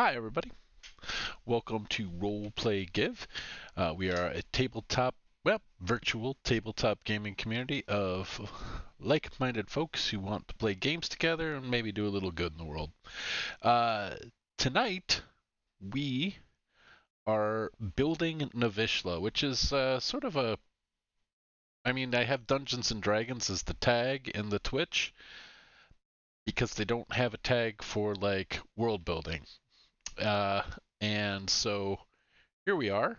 Hi, everybody. Welcome to Role Play Give. We are a virtual tabletop gaming community of like-minded folks who want to play games together and maybe do a little good in the world. Uh, Tonight, we are building Navyshla, which is sort of a. I mean, I have Dungeons and Dragons as the tag in the Twitch because they don't have a tag for like world building. Uh, and so here we are.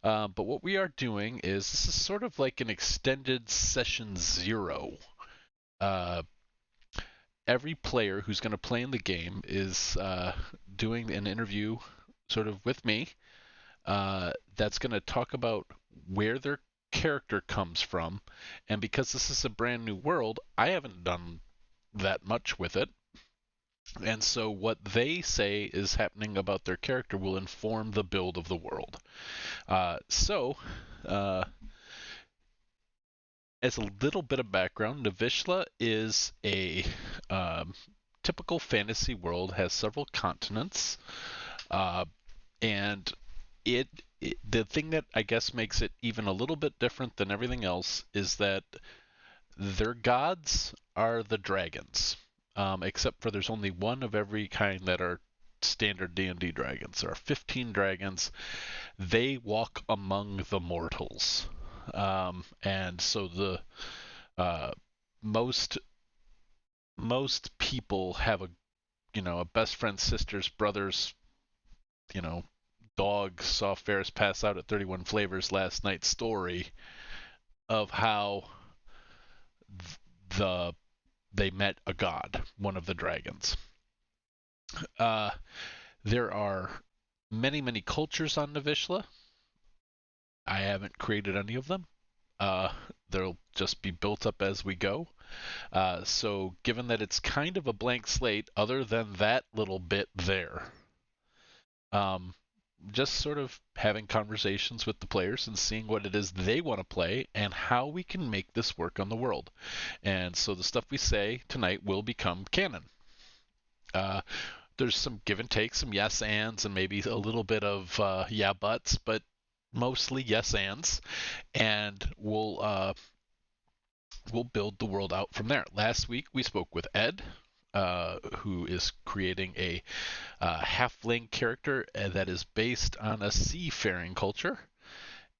But what we are doing is this is sort of like an extended session zero. Uh, every player who's going to play in the game is doing an interview sort of with me that's going to talk about where their character comes from. And because this is a brand new world, I haven't done that much with it. And so what they say is happening about their character will inform the build of the world. So, as a little bit of background, Navyshla is a um, typical fantasy world, has several continents, uh, and the thing that I guess makes it even a little bit different than everything else is that their gods are the dragons, except for there's only one of every kind that are standard D&D dragons. There are 15 dragons. They walk among the mortals. And so the uh, most most people have a best friend, sisters, brothers, you know dog saw Ferris pass out at 31 Flavors last night story of how the they met a god, one of the dragons. Uh, there are many cultures on Navyshla. I haven't created any of them. Uh, they'll just be built up as we go. So, given that it's kind of a blank slate, other than that little bit there, um, just sort of having conversations with the players and seeing what it is they want to play and how we can make this work on the world. And so the stuff we say tonight will become canon. Uh, there's some give and take, some yes ands, and maybe a little bit of yeah buts, but mostly yes ands. And we'll build the world out from there. Last week we spoke with Ed, who is creating a halfling character that is based on a seafaring culture,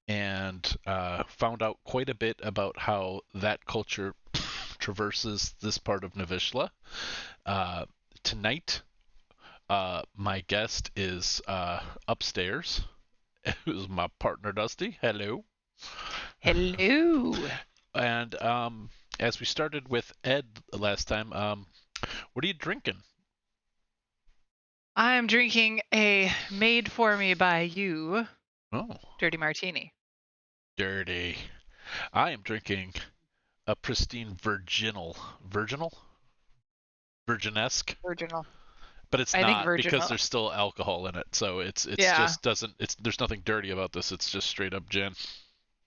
and found out quite a bit about how that culture traverses this part of Navyshla. Uh, Tonight, my guest is upstairs, who's my partner Dusty. Hello. Hello. And as we started with Ed last time, what are you drinking? I'm drinking a made for me by you Oh, dirty martini. dirty. I am drinking a pristine virginesque, Virginal. but it's I think not because virginal. there's still alcohol in it. So it's Yeah, just doesn't it's there's nothing dirty about this. It's just straight up gin.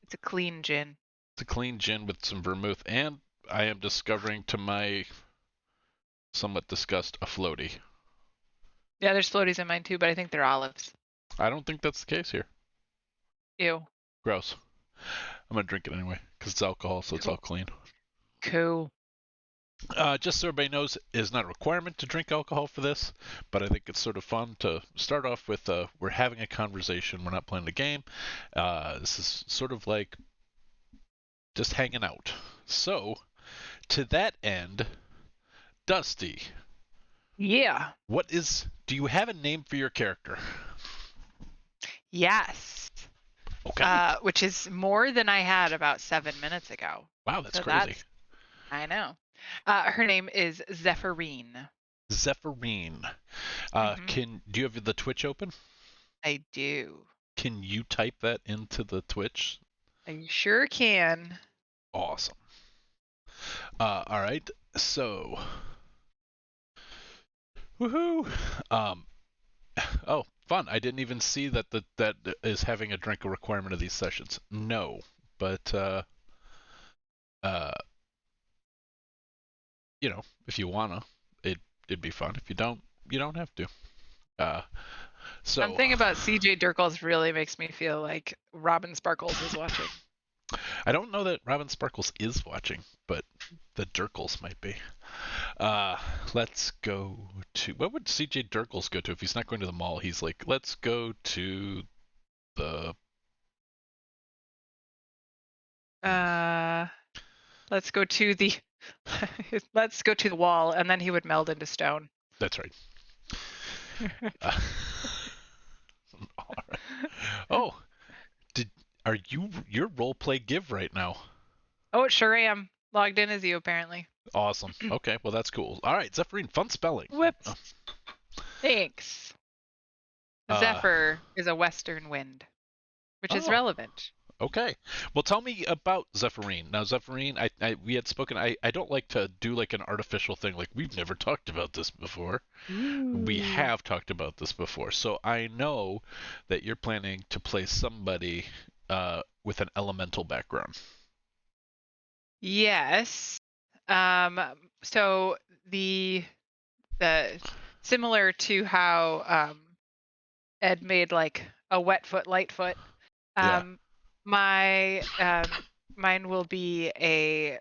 it's a clean gin. It's a clean gin with some vermouth, and I am discovering to my somewhat disgust a floaty. Yeah, there's floaties in mine too, but I think they're olives. I don't think that's the case here. Ew. Gross. I'm gonna drink it anyway because it's alcohol, so it's all Cool. clean. Cool. Just so everybody knows, it is not a requirement to drink alcohol for this, but I think it's sort of fun to start off with. We're having a conversation. We're not playing a game. This is sort of like just hanging out. So, to that end, Dusty, Yeah. do you have a name for your character? Yes. Okay. Which is more than I had about 7 minutes ago. Wow, that's So crazy. I know. Her name is Zephyrine. Zephyrine. Hmm. Do you have the Twitch open? I do. Can you type that into the Twitch? I sure can. Awesome. All right. So, woohoo. Um, oh, fun. I didn't even see that is having a drink a requirement of these sessions. No, but uh, if you wanna, it'd be fun. If you don't have to. Uh, so Something about CJ Dirkles really makes me feel like Robin Sparkles is watching. I don't know that Robin Sparkles is watching, but the Durkles might be. Uh, let's go to what would CJ Durkles go to if he's not going to the mall? He's like, let's go to the. Uh, let's go to the let's go to the wall, and then he would meld into stone. That's right. Uh, all right. Oh, did are your role play give right now? Oh, sure am. Logged in as you apparently. Awesome. Okay, well that's cool. All right, Zephyrine, fun spelling. Whoops. Thanks. Uh, Zephyr is a western wind, which is oh, relevant. okay. Well, tell me about Zephyrine. Now, Zephyrine, we had spoken. I don't like to do like an artificial thing. Like we've never talked about this before. We Ooh. have talked about this before, so I know that you're planning to play somebody with an elemental background. Yes. Um, so the the similar to how Ed made like a wet foot, light foot. Yeah. Um, my mine will be a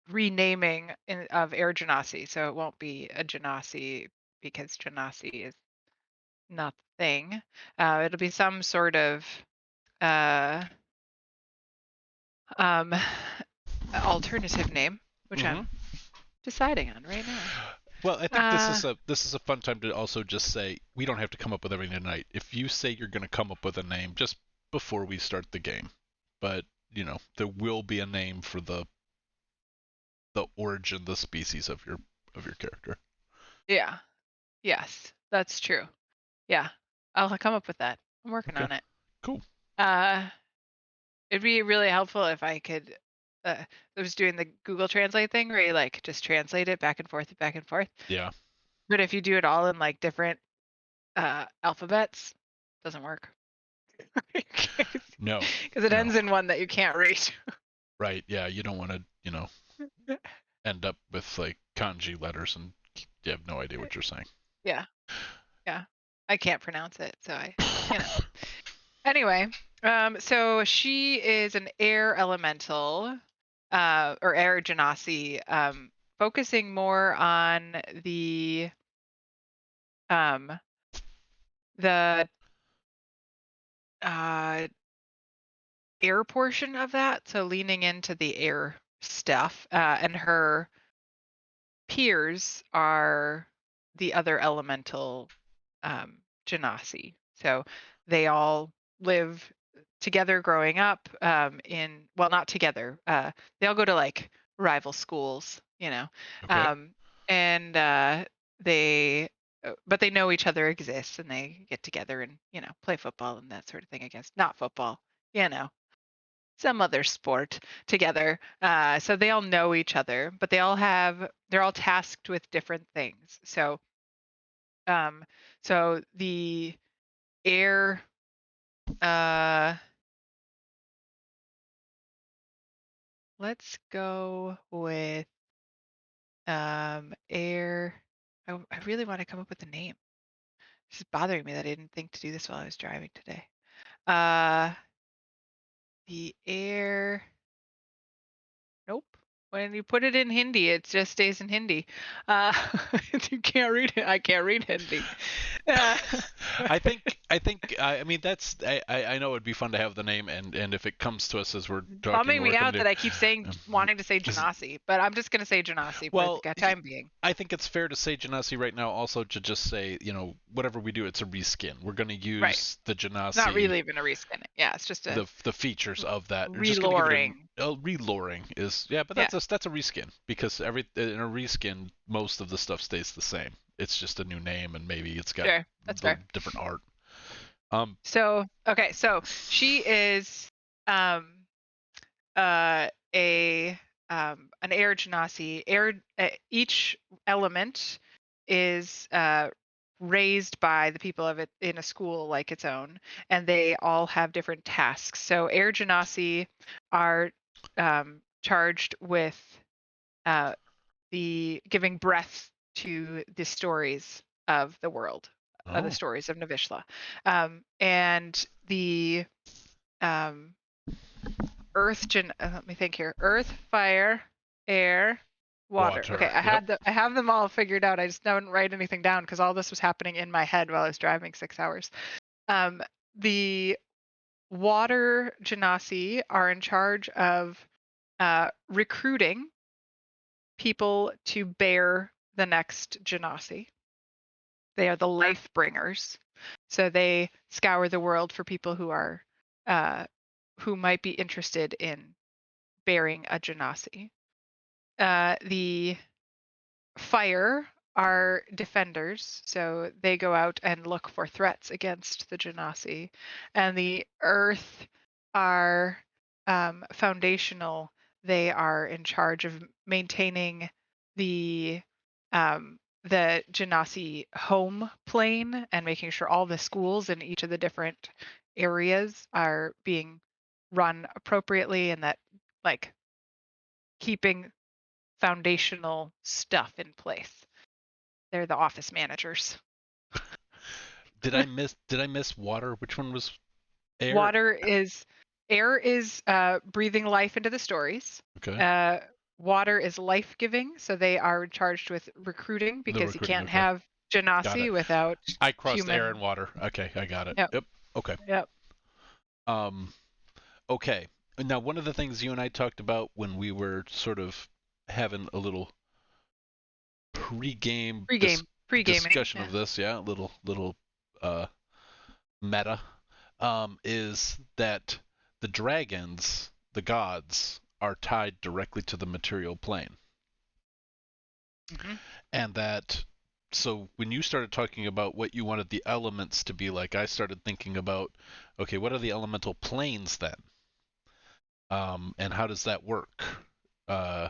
renaming of Air Genasi, so it won't be a Genasi because Genasi is not the thing. It'll be some sort of uh, um, alternative name, which hmm I'm deciding on right now. Well, I think Uh, this is a fun time to also just say we don't have to come up with everything tonight. If you say you're going to come up with a name just before we start the game, but there will be a name for the origin, the species of your character. yeah, yes, that's true. Yeah, I'll come up with that. I'm working Okay, on it. cool. Uh, it'd be really helpful if I could. I was doing the Google Translate thing where you like just translate it back and forth, back and forth. Yeah. But if you do it all in like different alphabets, doesn't work No. because it No. ends in one that you can't read. Right. Yeah. You don't want to end up with like kanji letters and you have no idea what you're saying. Yeah, yeah. I can't pronounce it, so you know. Anyway, so she is an air elemental, or air genasi, focusing more on um, the uh, air portion of that. So leaning into the air stuff, and her peers are the other elemental genasi. So they all live together growing up in well not together they all go to like rival schools Okay. um, and they but they know each other exists and they get together and play football and that sort of thing. I guess not football, you know some other sport together. So they all know each other, but they're all tasked with different things. Um, so the air, uh, let's go with air. I really want to come up with a name. This is bothering me that I didn't think to do this while I was driving today. Uh, the air. Nope. When you put it in Hindi, it just stays in Hindi. Uh, you can't read it. I can't read Hindi. Uh, I mean that's I know it'd be fun to have the name and if it comes to us as we're talking bumming we're me coming out to that I keep saying um, wanting to say Janasi, but I'm just gonna say Janasi for the well time being. I think it's fair to say Genasi right now also to just say whatever we do it's a reskin. We're going to Right. use the It's not Genasi really even a reskin. Yeah, it's just a the features of that. We're just going to give it reloring. a reloring is yeah, but Yeah, that's a reskin because every in a reskin most of the stuff stays the same. It's just a new name and maybe it's got sure. That's the fair. different art. Um So, okay, so she is um a an air genasi. Each element is raised by the people of it in a school like its own, and they all have different tasks. So air genasi are charged with uh, the giving breath to the stories of the world, of the Oh, stories of Navyshla. And the um, let me think here. Earth, fire, air, water. water. Okay, Yep. I have them all figured out. I just didn't write anything down because all this was happening in my head while I was driving 6 hours. Um, the water genasi are in charge of recruiting people to bear the next genasi. They are the life bringers. So they scour the world for people uh, who might be interested in bearing a genasi. The fire are defenders, so they go out and look for threats against the genasi. And the earth are foundational. They are in charge of maintaining the genasi home plane and making sure all the schools in each of the different areas are being run appropriately, and that like keeping foundational stuff in place. They're the office managers. Did I miss water? Which one was air? Water is Air is breathing life into the stories. Okay. Uh, water is life giving, so they are charged with recruiting The because you recruiting. can't Okay. have Got it. genasi without I crossed air and human. water. Okay, I got it. Yep, Yep. Okay. yep. Um. Okay. Now, one of the things you and I talked about when we were sort of having a little pre-game Pre-gaming. discussion of Yeah. this, yeah, little uh, meta, is that the dragons, the gods, are tied directly to the material plane, Hmm. and that. So when you started talking about what you wanted the elements to be like, I started thinking about, okay, what are the elemental planes then? And how does that work? Uh,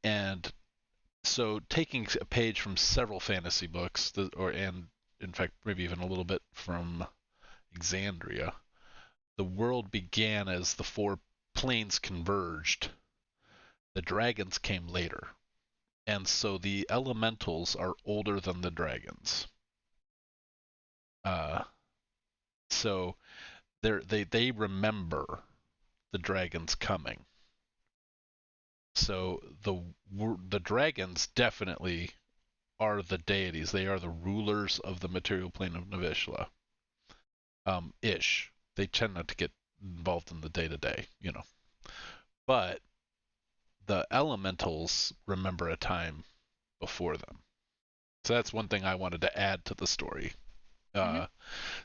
and so taking a page from several fantasy books, and in fact maybe even a little bit from Exandria, the world began as the four planes converged. The dragons came later, and so the elementals are older than the dragons. Uh, so they remember the dragons coming. So the dragons definitely are the deities. They are the rulers of the material plane of Navyshla. Ish. They tend not to get involved in the day to day, But the elementals remember a time before them. So that's one thing I wanted to add to the story. Hmm. Uh,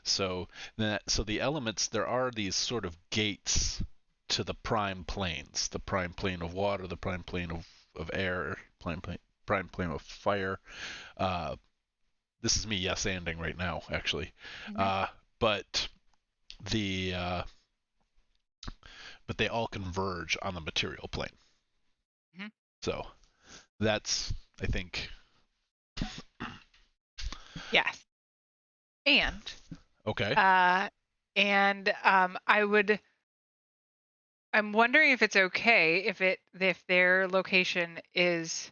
so the elements, there are these sort of gates to the prime planes, the prime plane of water, the prime plane of air, prime plane of fire. Uh, this is me yes anding right now, actually. Hmm. Uh, but the but they all converge on the material plane. Hmm. So that's, I think, Yes. And okay. uh, I'm wondering if it's okay if their location is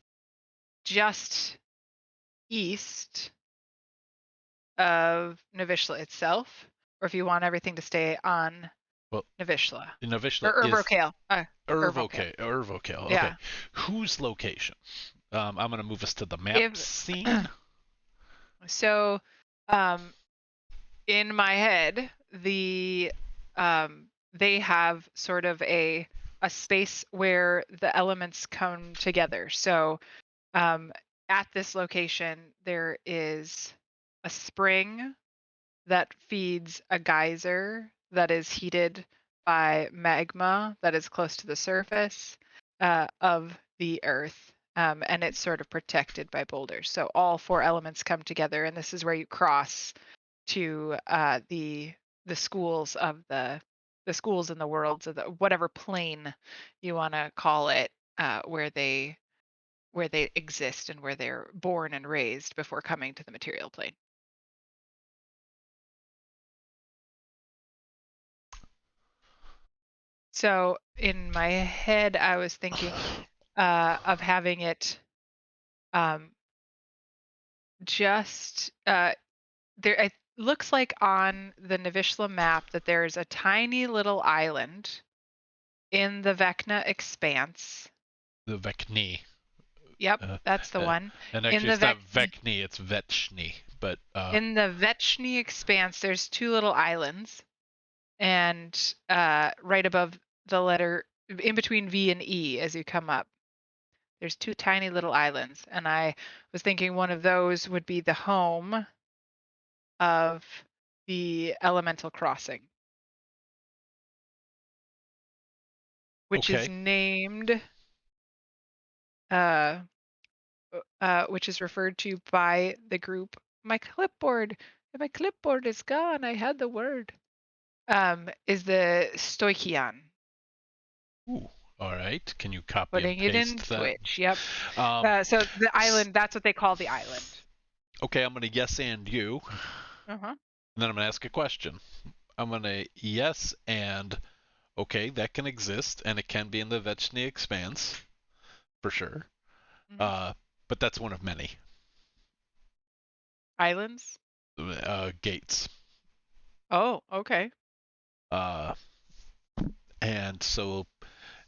just east of Navyshla itself, or if you want everything to stay on Well, Navyshla Novishla or is Urvokale. Urvokale. Irvokale. Okay, Yeah. whose location? I'm gonna move us to the map If scene. so, um, in my head, they have sort of a space where the elements come together. So um, at this location, there is a spring that feeds a geyser that is heated by magma that is close to the surface of the earth. And it's sort of protected by boulders. So all four elements come together, and this is where you cross to the schools of the schools in the world, so the whatever plane you want to call it, where they exist and where they're born and raised before coming to the material plane. So in my head, I was thinking of having it um, just there. It looks like on the Navyshla map that there's a tiny little island in the Vecna expanse. The Vecni. Yep, Uh, that's the uh, one. and In actually, the it's not Vec Vecni, it's Vechni. But in the Vechni expanse, there's two little islands, and right above the letter, in between V and E, as you come up, there's two tiny little islands, and I was thinking one of those would be the home of the elemental crossing, which is okay, named, uh, which is referred to by the group. My clipboard is gone. I had the word. Is the Stoichion. ooh, all right. Can you copy and Putting it in paste that? Twitch. Yep. Um, So the island, that's what they call the island. okay, I'm gonna yes and you, Uh-huh. and then I'm gonna ask a question. I'm gonna yes and okay, that can exist, and it can be in the Vechni Expanse for sure. Hmm. Uh, but that's one of many Islands. gates. Oh, okay. Uh, and so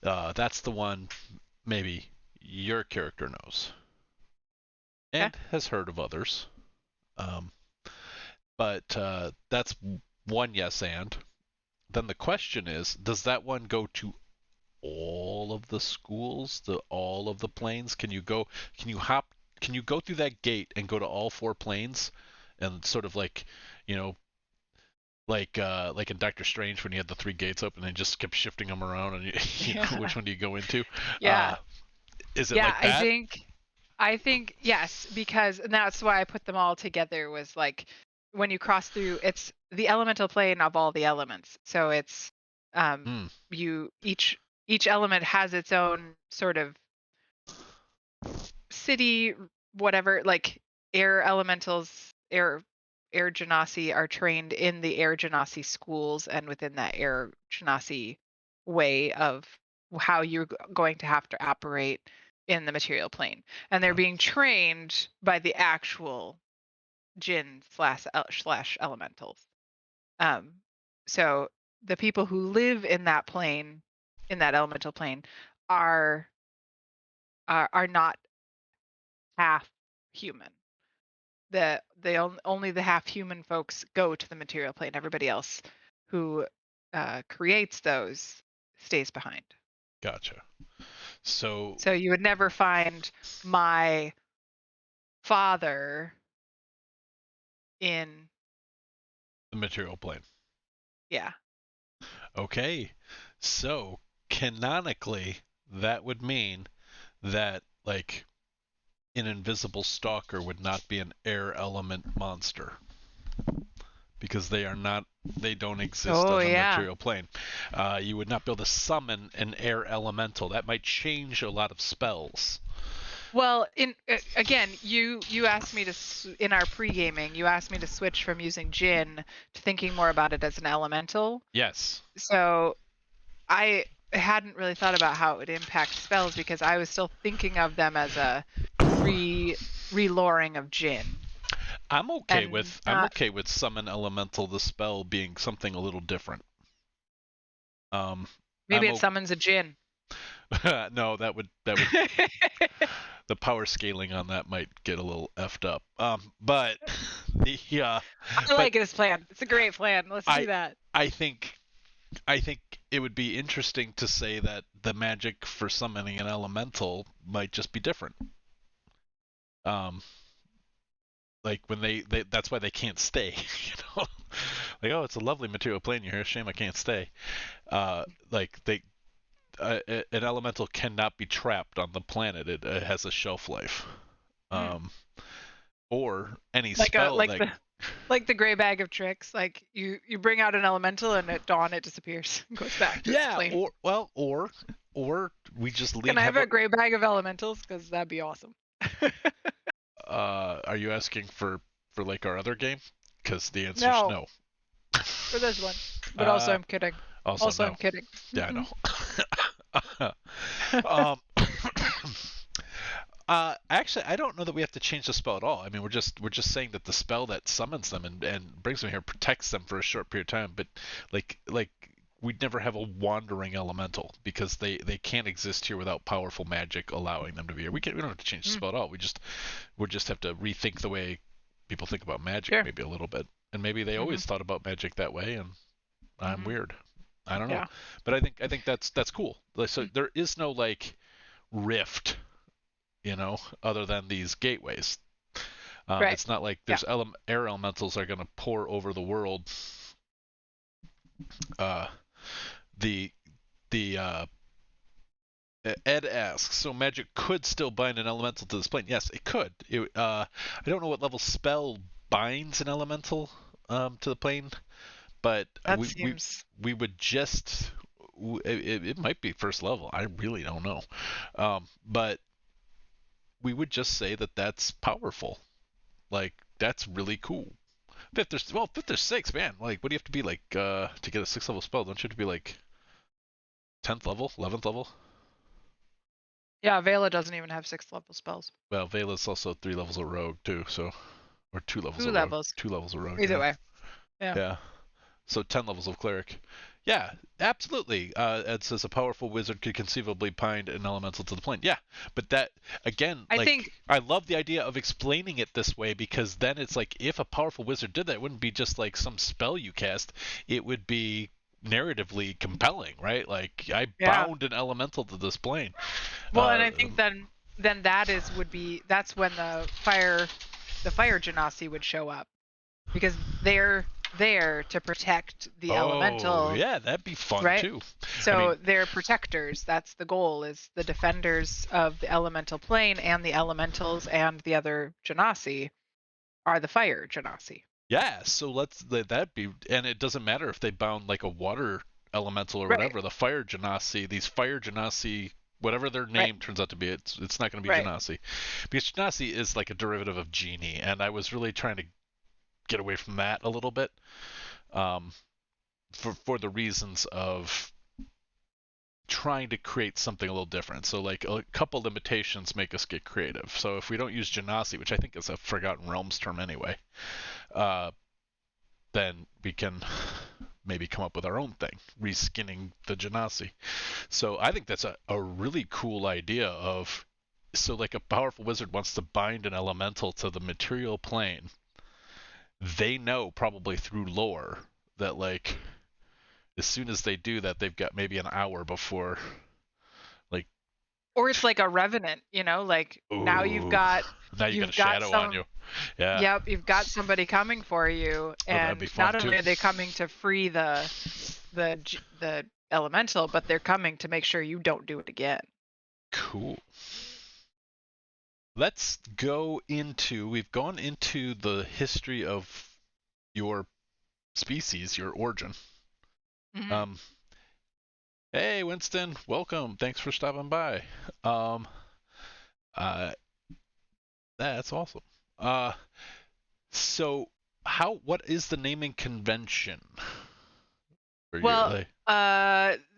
that's the one maybe your character knows Okay. and has heard of others. Um, but that's one yes and. Then the question is, does that one go to all of the schools, all of the planes? Can you go? Can you hop? Can you go through that gate and go to all four planes, and sort of like, you know, like in Doctor Strange when he had the three gates open and just kept shifting them around, and you know Yeah. which one do you go into? Uh, Yeah. is it Yeah, like I that? think I think yes, because and that's why I put them all together was like when you cross through, it's the elemental plane of all the elements. So it's Hmm. you each element has its own sort of city, whatever, like air elementals, air genasi are trained in the air genasi schools and within that air genasi way of how you're going to have to operate in the material plane, and they're being trained by the actual jinn slash elementals. um so the people who live in that plane, in that elemental plane, are are not half human. Only the half human folks go to the material plane. Everybody else who creates those stays behind. Gotcha. So So you would never find my father in, the material plane. yeah. Okay. So canonically, that would mean that like an invisible stalker would not be an air element monster because they don't exist Oh on the yeah. material plane. You would not be able to summon an air elemental. That might change a lot of spells. Well, in again, you asked me to in our pre-gaming, you asked me to switch from using Jin to thinking more about it as an elemental. Yes, So I hadn't really thought about how it would impact spells because I was still thinking of them as a re reloring of Jin and I'm not, okay with summon elemental the spell being something a little different. Um, maybe I'm it summons a Jin. no, that would the power scaling on that might get a little effed up. But the I but like it as planned. It's a great plan. Let's do I that. I think I think it would be interesting to say that the magic for summoning an elemental might just be different. Um, like when they that's why they can't stay. You know, like oh, it's a lovely material plane you're here. Shame I can't stay. Like an elemental cannot be trapped on the planet. It has a shelf life. Mm. Um, or any Like a spell that like the gray bag of tricks. Like you bring out an elemental and at dawn it disappears and goes back to its yeah, plane. or we just Can leave I have have a gray bag of elementals? Because that'd be awesome. are you asking for like our other game? Because the answer is No, no. for this one. But also uh, I'm kidding. also Also no. I'm kidding. Yeah, I know. um, Actually, I don't know that we have to change the spell at all. I mean, we're just saying that the spell that summons them and brings them here protects them for a short period of time. But like we'd never have a wandering elemental because they can't exist here without powerful magic allowing them to be here. We don't have to change the Mm, spell at all. We just have to rethink the way people think about magic sure. maybe a little bit. And maybe they Hmm. always thought about magic that way, and I'm Hmm. weird. I don't know, Yeah. but I think that's cool. Like, so Mm, there is no like rift, other than these gateways. right. It's not like Yeah. there's air elementals are going to pour over the world. Uh, the the Ed asks, so magic could still bind an elemental to this plane? Yes, it could. I don't know what level spell binds an elemental to the plane, but That we seems. we would just it might be first level. I really don't know, but we would just say that that's powerful. Like that's really cool. Fifth or sixth, man. Like, what do you have to be like to get a sixth level spell? Don't you have to be like 10th level, 11th level? Yeah, Vela doesn't even have 6th level spells. Well, Vela's also 3 levels of rogue too, so or 2 levels Two of rogue, levels. 2 levels of rogue. Either Yeah, way. Yeah. yeah. So 10 levels of cleric. Yeah, absolutely. Ed says a powerful wizard could conceivably bind an elemental to the plane. Yeah, but that again, I like think. I love the idea of explaining it this way because then it's like if a powerful wizard did that, it wouldn't be just like some spell you cast. It would be narratively compelling, right? Like I Yeah. bound an elemental to this plane. Well, and Uh, I think then that is would be that's when the fire genasi would show up because they're there to protect the oh elemental, yeah, that'd be fun right? too. I So mean, they're protectors. That's the goal, is the defenders of the elemental plane, and the elementals and the other genasi are the fire genasi. yeah, so that be, and it doesn't matter if they bound like a water elemental or Right. whatever. The fire genasi, these fire genasi, whatever their Right. name turns out to be, it's not going to be Right. genasi, because genasi is like a derivative of genie, and I was really trying to get away from that a little bit, um, for the reasons of trying to create something a little different. So like a couple limitations make us get creative. So if we don't use genasi, which I think is a Forgotten Realms term anyway, uh, then we can maybe come up with our own thing, reskinning the Genasi. So I think that's a really cool idea of so like a powerful wizard wants to bind an elemental to the material plane. They know probably through lore that like as soon as they do that, they've got maybe an hour before like Or it's like a revenant, like now you've ooh, got now you got a you've got shadow on some you. Yeah. yep, you've got somebody coming for you, Oh, that'd be and fun not too. only are they coming to free the elemental, but they're coming to make sure you don't do it again. Cool. We've gone into the history of your species, your origin. Hmm. Um, hey, Winston, welcome. Thanks for stopping by. Um, uh, that's awesome. Uh, so what is the naming convention for your, Well, like,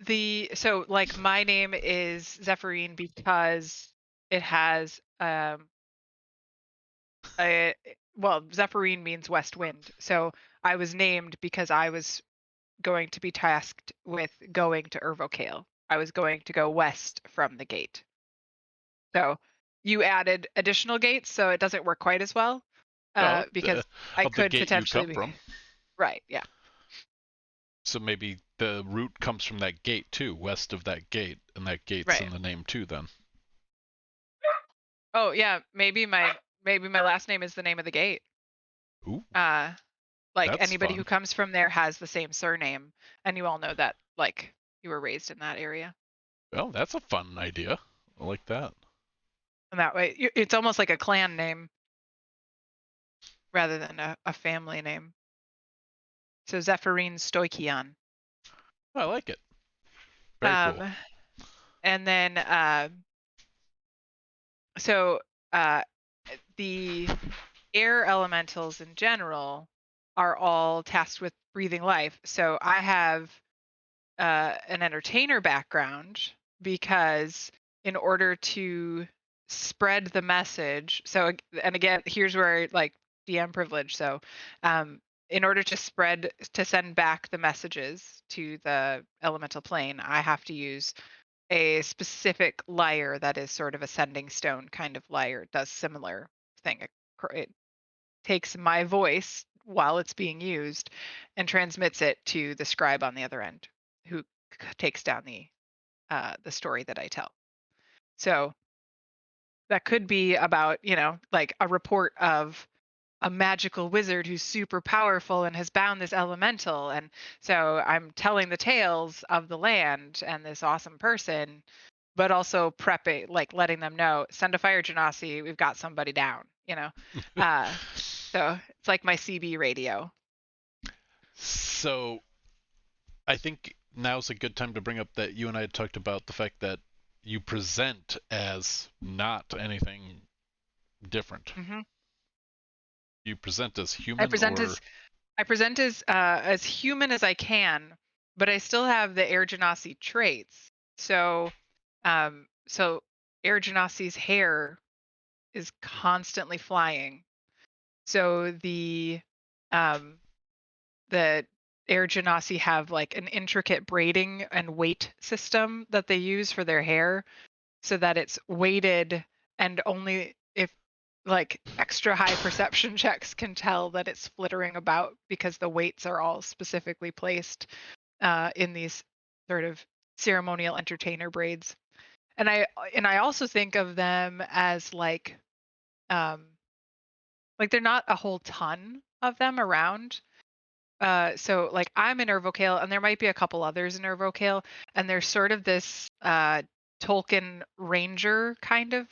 the so like my name is Zephyrine because it has a well, Zephyrine means west wind. So I was named because I was going to be tasked with going to Urvokale. I was going to go west from the gate. So you added additional gates, so it doesn't work quite as well, oh, because I of the could gate you potentially come be from? right. Yeah. So maybe the root comes from that gate too, west of that gate, and that gate's in Right. the name too. Then. Oh yeah, maybe my last name is the name of the gate. Ooh, Uh, like that's anybody fun. who comes from there has the same surname, and you all know that, like, you were raised in that area, Well, that's a fun idea. I like that. and that way it's almost like a clan name rather than a family name. So Zephyrine Stoichion. I like it. Very cool. Um, and then so uh, the air elementals in general are all tasked with breathing life. So I have an entertainer background because in order to spread the message. So and again, here's where like DM privilege. So um in order to send back the messages to the elemental plane, I have to use a specific lyre that is sort of a sending stone kind of lyre. It does similar thing. It takes my voice while it's being used and transmits it to the scribe on the other end, who takes down the story that I tell. So that could be about, like a report of a magical wizard who's super powerful and has bound this elemental. And so I'm telling the tales of the land and this awesome person, but also prepping, like letting them know, send a fire genasi, we've got somebody down. Uh, so it's like my CB radio. So I think now's a good time to bring up that you and I had talked about the fact that you present as not anything different. hmm You present as I human present or as I present as human as I can, but I still have the Air Genasi traits. So Air Genasi's hair is constantly flying. So um the Air Genasi have like an intricate braiding and weight system that they use for their hair so that it's weighted, and only if like extra high perception checks can tell that it's flittering about because the weights are all specifically placed in these sort of ceremonial entertainer braids. And I also think of them as um like they're not a whole ton of them around. So like I'm in Ervocale, and there might be a couple others in Ervocale, and there's sort of this Tolkien ranger kind of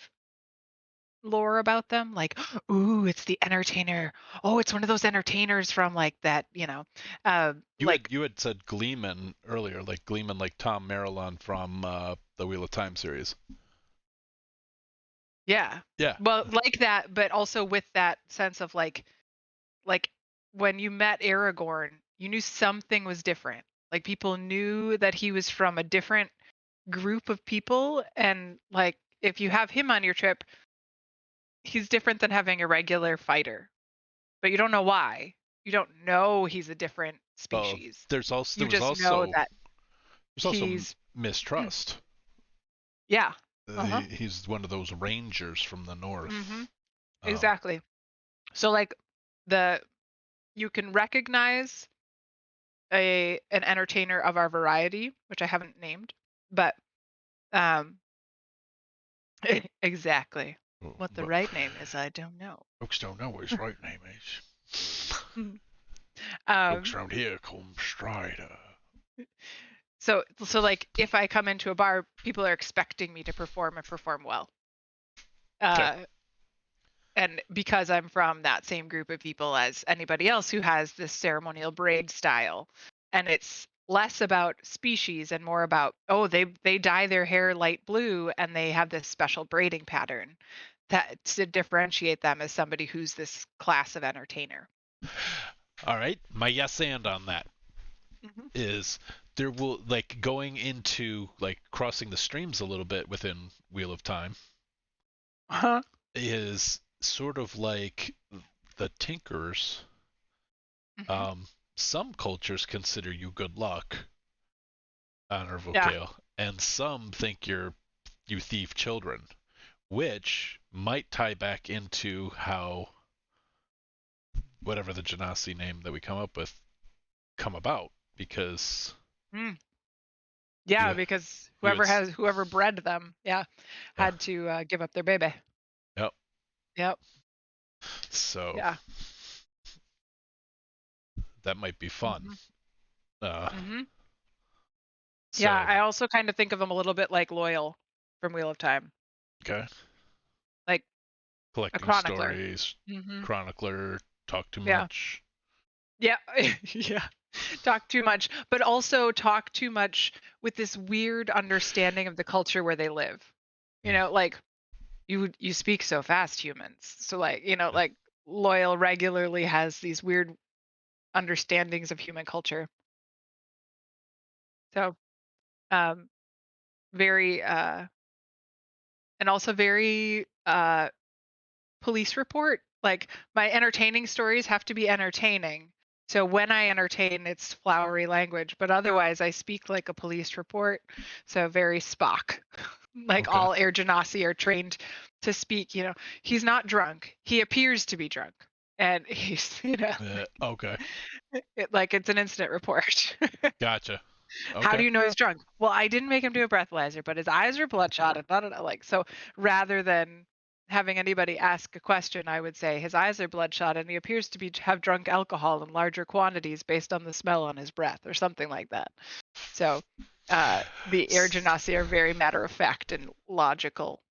lore about them, like, ooh, it's the entertainer. Oh, it's one of those entertainers from like that. you had Like, you had said Gleeman earlier, like Gleeman, like Tom Marilyn from the Wheel of Time series. yeah. Yeah. Well, like that, but also with that sense of like when you met Aragorn, you knew something was different. Like people knew that he was from a different group of people, and like if you have him on your trip, he's different than having a regular fighter. But you don't know why. You don't know he's a different Well, species. there's also there You was just know also that there's also he's mistrust. yeah. Uh-huh. He's one of those rangers from the north. Mhm. Um, Exactly. So like the you can recognize an entertainer of our variety, which I haven't named, but um exactly. What the but right name is, I don't know. folks don't know what his right name is. Mhm. Folks um around here call him Strider. so like if I come into a bar, people are expecting me to perform and perform well. Okay. Uh and because I'm from that same group of people as anybody else who has this ceremonial braid style, and it's less about species and more about, oh, they dye their hair light blue and they have this special braiding pattern that to differentiate them as somebody who's this class of entertainer. All right. My yes and on that hmm is there will like going into like crossing the streams a little bit within Wheel of Time Uh-huh. is sort of like the Tinkers. hmm Um, some cultures consider you good luck on Yeah. Vocale, and some think you thieve children, which might tie back into how whatever the Genasi name that we come up with come about because Mm. Yeah, you because you had whoever bred them, yeah, yeah had to give up their baby. yep. Yep. So Yeah. that might be fun. hmm Uh, hmm Yeah, so I also kind of think of them a little bit like Loyal from Wheel of Time, okay, like a collecting chronicler. stories, hmm chronicler, talk too Yeah. much. Yeah. Yeah. Talk too much, but also talk too much with this weird understanding of the culture where they live. Mm, Like you speak so fast, humans. So like, yeah. like Loyal regularly has these weird understandings of human culture. So, um very and also very police report. Like my entertaining stories have to be entertaining. So when I entertain, it's flowery language, but otherwise I speak like a police report. So very Spock. Like Okay. all Air Genasi are trained to speak, he's not drunk. He appears to be drunk. And he's, Okay. like it's an incident report. Gotcha. How do Okay. you know he's drunk? Well, I didn't make him do a breathalyzer, but his eyes are bloodshot and da. Like, so rather than having anybody ask a question, I would say his eyes are bloodshot and he appears to have drunk alcohol in larger quantities based on the smell on his breath or something like that. So the air genasi are very matter of fact and logical.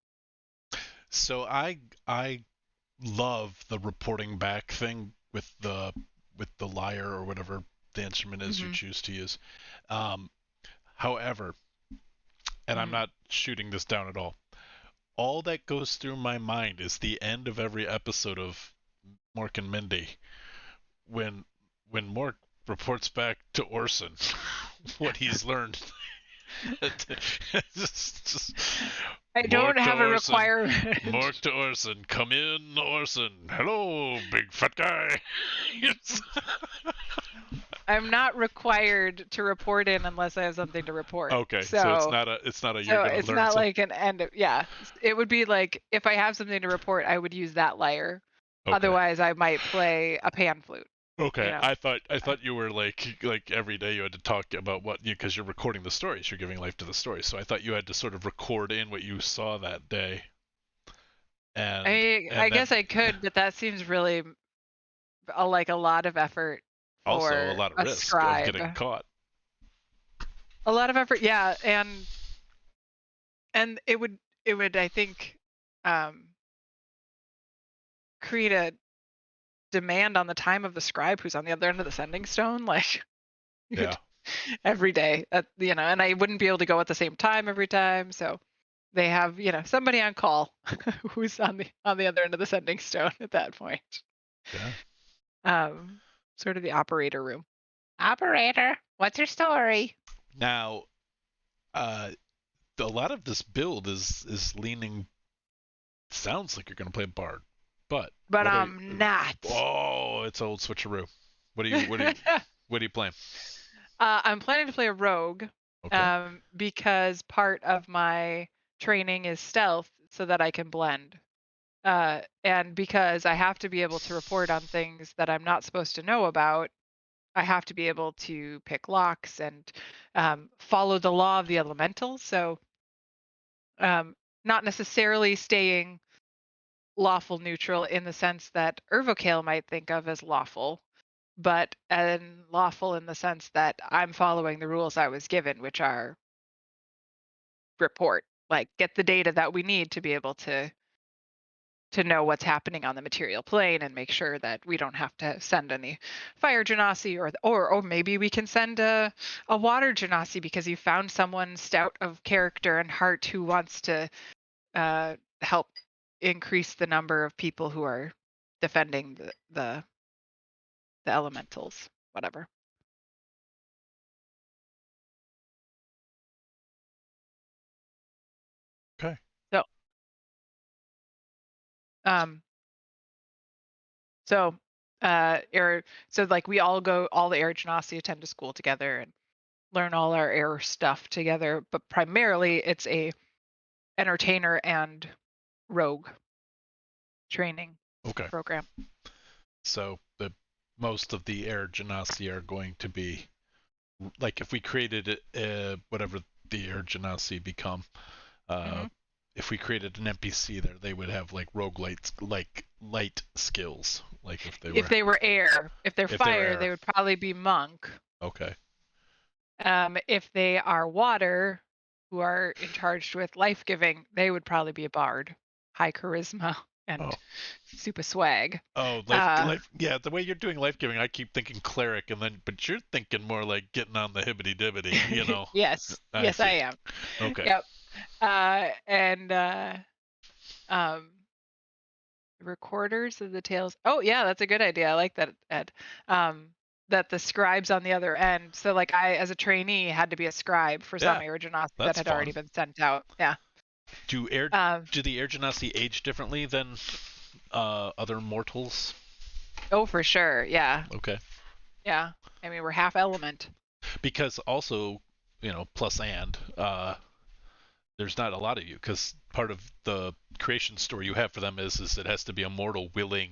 So I love the reporting back thing with the lyre or whatever the instrument is you Hmm. choose to use. Um, However, and I'm Hmm. not shooting this down at all that goes through my mind is the end of every episode of Mork and Mindy when Mork reports back to Orson what he's learned. just, I Mork don't to have a Orson, requirement. Mork to Orson, come in, Orson. Hello, big fat guy. I'm not required to report in unless I have something to report. Okay, so So it's not a you're So gonna it's learn not some. like an end of, yeah. It would be like if I have something to report, I would use that lyre. Okay. Otherwise, I might play a pan flute, you Okay, know. I thought you were like every day you had to talk about what you because you're recording the stories, you're giving life to the story. So I thought you had to sort of record in what you saw that day, I and guess then I could, but that seems really like a lot of effort also a for lot of a risk of scribe. getting caught. A lot of effort, yeah, and it would I think um create a demand on the time of the scribe who's on the other end of the sending stone. Like Yeah. you'd every day, and I wouldn't be able to go at the same time every time. So they have, somebody on call who's on the other end of the sending stone at that point. Yeah. Um, Sort of the operator room. Operator, what's your story? Now, uh, a lot of this build is leaning. Sounds like you're gonna play Bard, but But what are? I'm not. Oh, it's old switcheroo. What are you playing? I'm planning to play a rogue, Okay. because part of my training is stealth, so that I can blend. And because I have to be able to report on things that I'm not supposed to know about, I have to be able to pick locks and follow the law of the elementals. So, not necessarily staying lawful neutral in the sense that Ervocale might think of as lawful, but and lawful in the sense that I'm following the rules I was given, which are report, like get the data that we need to be able to know what's happening on the material plane and make sure that we don't have to send any fire genasi, or maybe we can send a water genasi because you found someone stout of character and heart who wants to help increase the number of people who are defending the elementals, whatever. Okay. So um so air so like we all the air genasi attend to school together and learn all our air stuff together, but primarily it's a entertainer and rogue training Okay. program. So the most of the air genasi are going to be like if we created it, whatever the air genasi become, uh, Hmm. if we created an NPC there, they would have like roguelites, like light skills, like If they were air, if they're if they were fire, air. they would probably be monk. Okay. If they are water, who are in charge with life giving, they would probably be a bard, high charisma and Oh. super swag. Oh, Uh, yeah. The way you're doing life giving, I keep thinking cleric, and then, but you're thinking more like getting on the hibbity dibbity. yes, I yes, I see. am. Okay. Yep. And um, recorders of the tales. Oh yeah, that's a good idea. I like that, Ed. Um, that the scribes on the other end. So like I, as a trainee, had to be a scribe for some Yeah, Aerogenos that that's had already fun. been sent out. Yeah. Do air Um, do the air genasi age differently than other mortals? oh, for sure. Yeah. Okay. Yeah. I mean, we're half element. Because also, plus and there's not a lot of you because part of the creation story you have for them is it has to be a mortal willing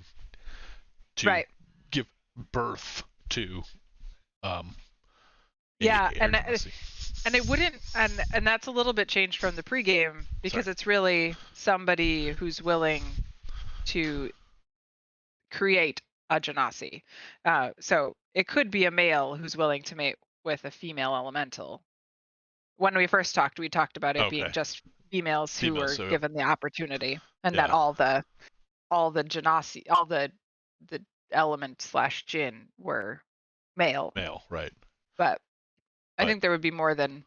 to Right. give birth to um, a Yeah, air genasi. and it wouldn't and that's a little bit changed from the pregame Sorry. because it's really somebody who's willing to create a genasi. So it could be a male who's willing to mate with a female elemental. When we first talked, we talked about it being Okay. just females who Female. were So given the opportunity, and that yeah, all the genasi, all the element slash jinn were male. male. Right. But I But think there would be more than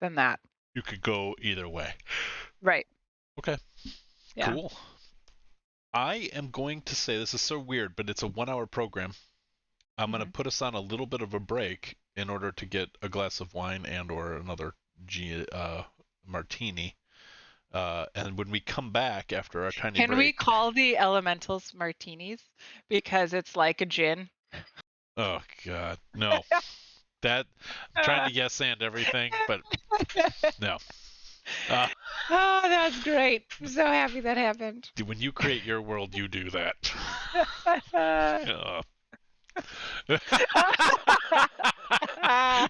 that. you could go either way. Right. Okay. Yeah. Cool. I am going to say this is so weird, but it's a 1 hour program. I'm going to Hmm. put us on a little bit of a break in order to get a glass of wine and or another martini. And when we come back after our tiny Can we break, call the elementals martinis because it's like a gin? oh god, no. That I'm trying to yes and everything, but no. Uh, Oh, that's great. I'm so happy that happened. when you create your world, you do that. Uh,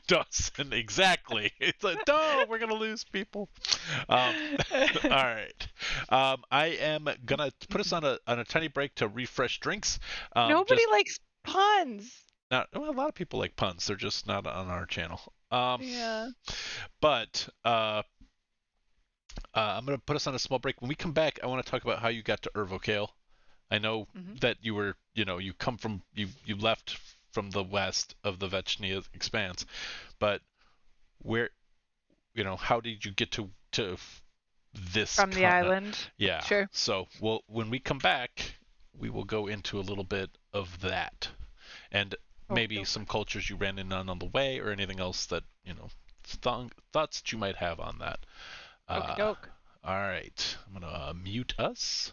Dawson, exactly. It's like, no, we're gonna lose people. Um, all right. I am gonna put us on a tiny break to refresh drinks. Nobody Just likes puns. not well, a lot of people like puns. They're just not on our channel. Yeah. But I'm gonna put us on a small break. When we come back, I want to talk about how you got to Urvokale. I know Hmm. that you were, you come from you left from the west of the Vechnia expanse, but where, how did you get to this From the continent? island. Yeah. Sure. So, well, when we come back, we will go into a little bit of that, and Okie maybe doke. some cultures you ran in on the way, or anything else that thoughts that you might have on that. Okie Uh, doke. all right, I'm gonna mute us.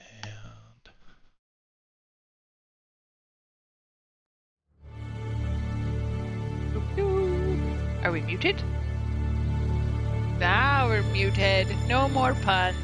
And Are we muted? Now we're muted. No more puns.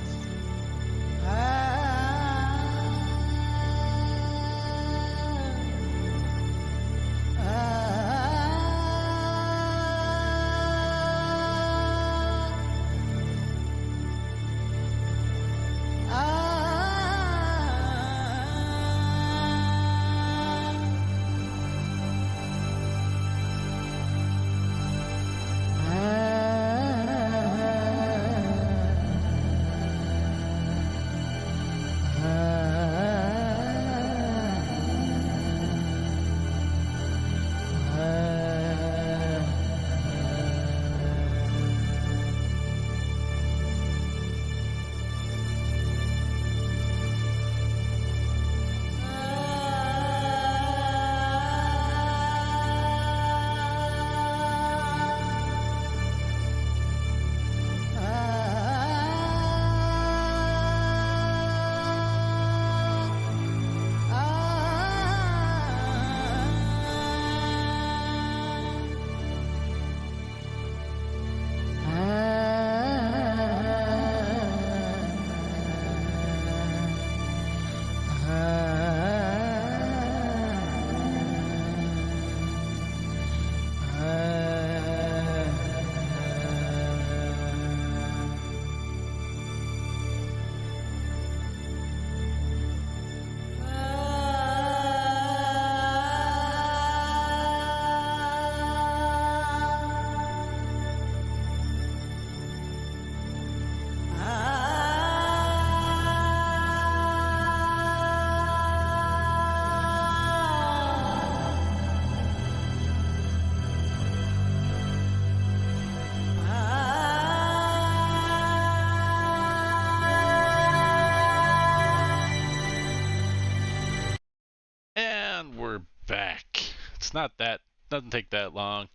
we're back. It's not that doesn't take that long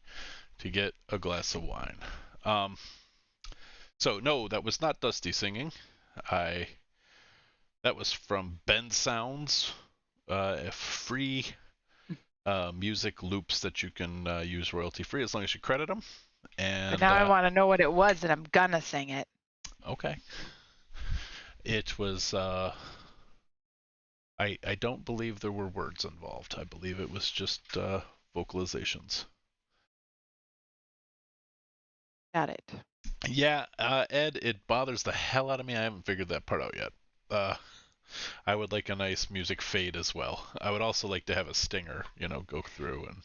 to get a glass of wine. Um, So no, that was not Dusty singing. I That was from Ben Sounds, free music loops that you can use royalty free as long as you credit them. But And now I want to know what it was, and I'm gonna sing it. okay, it was. I don't believe there were words involved. I believe it was just vocalizations. Got it. Yeah, Ed, it bothers the hell out of me. I haven't figured that part out yet. I would like a nice music fade as well. I would also like to have a stinger, go through and.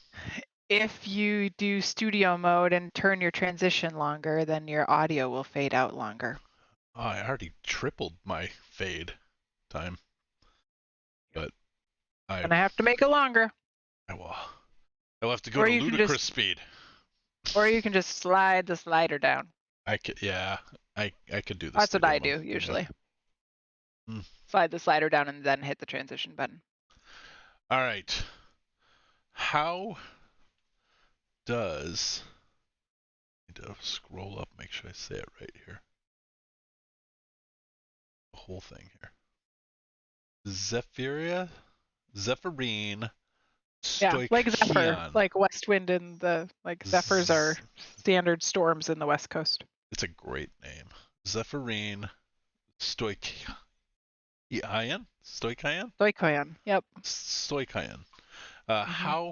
If you do studio mode and turn your transition longer, then your audio will fade out longer. Oh, I already tripled my fade time, but I And I have to make it longer. I will. I'll have to go Or to you can ludicrous just speed. slide the slider down. Yeah, I could do the That's what studio I mode. do Yeah. usually. Mm. Slide the slider down and then hit the transition button. All right. How does I need to scroll up, make sure I say it right here. The whole thing here. Zephyrine Yeah, like Zephyr, Stoichion. like West Wind and the like Zephyrs are Z- standard storms in the West Coast. it's a great name. Zephyrine Stoichion. Stoichion? Stoichioin. Yep. Stoichion. hmm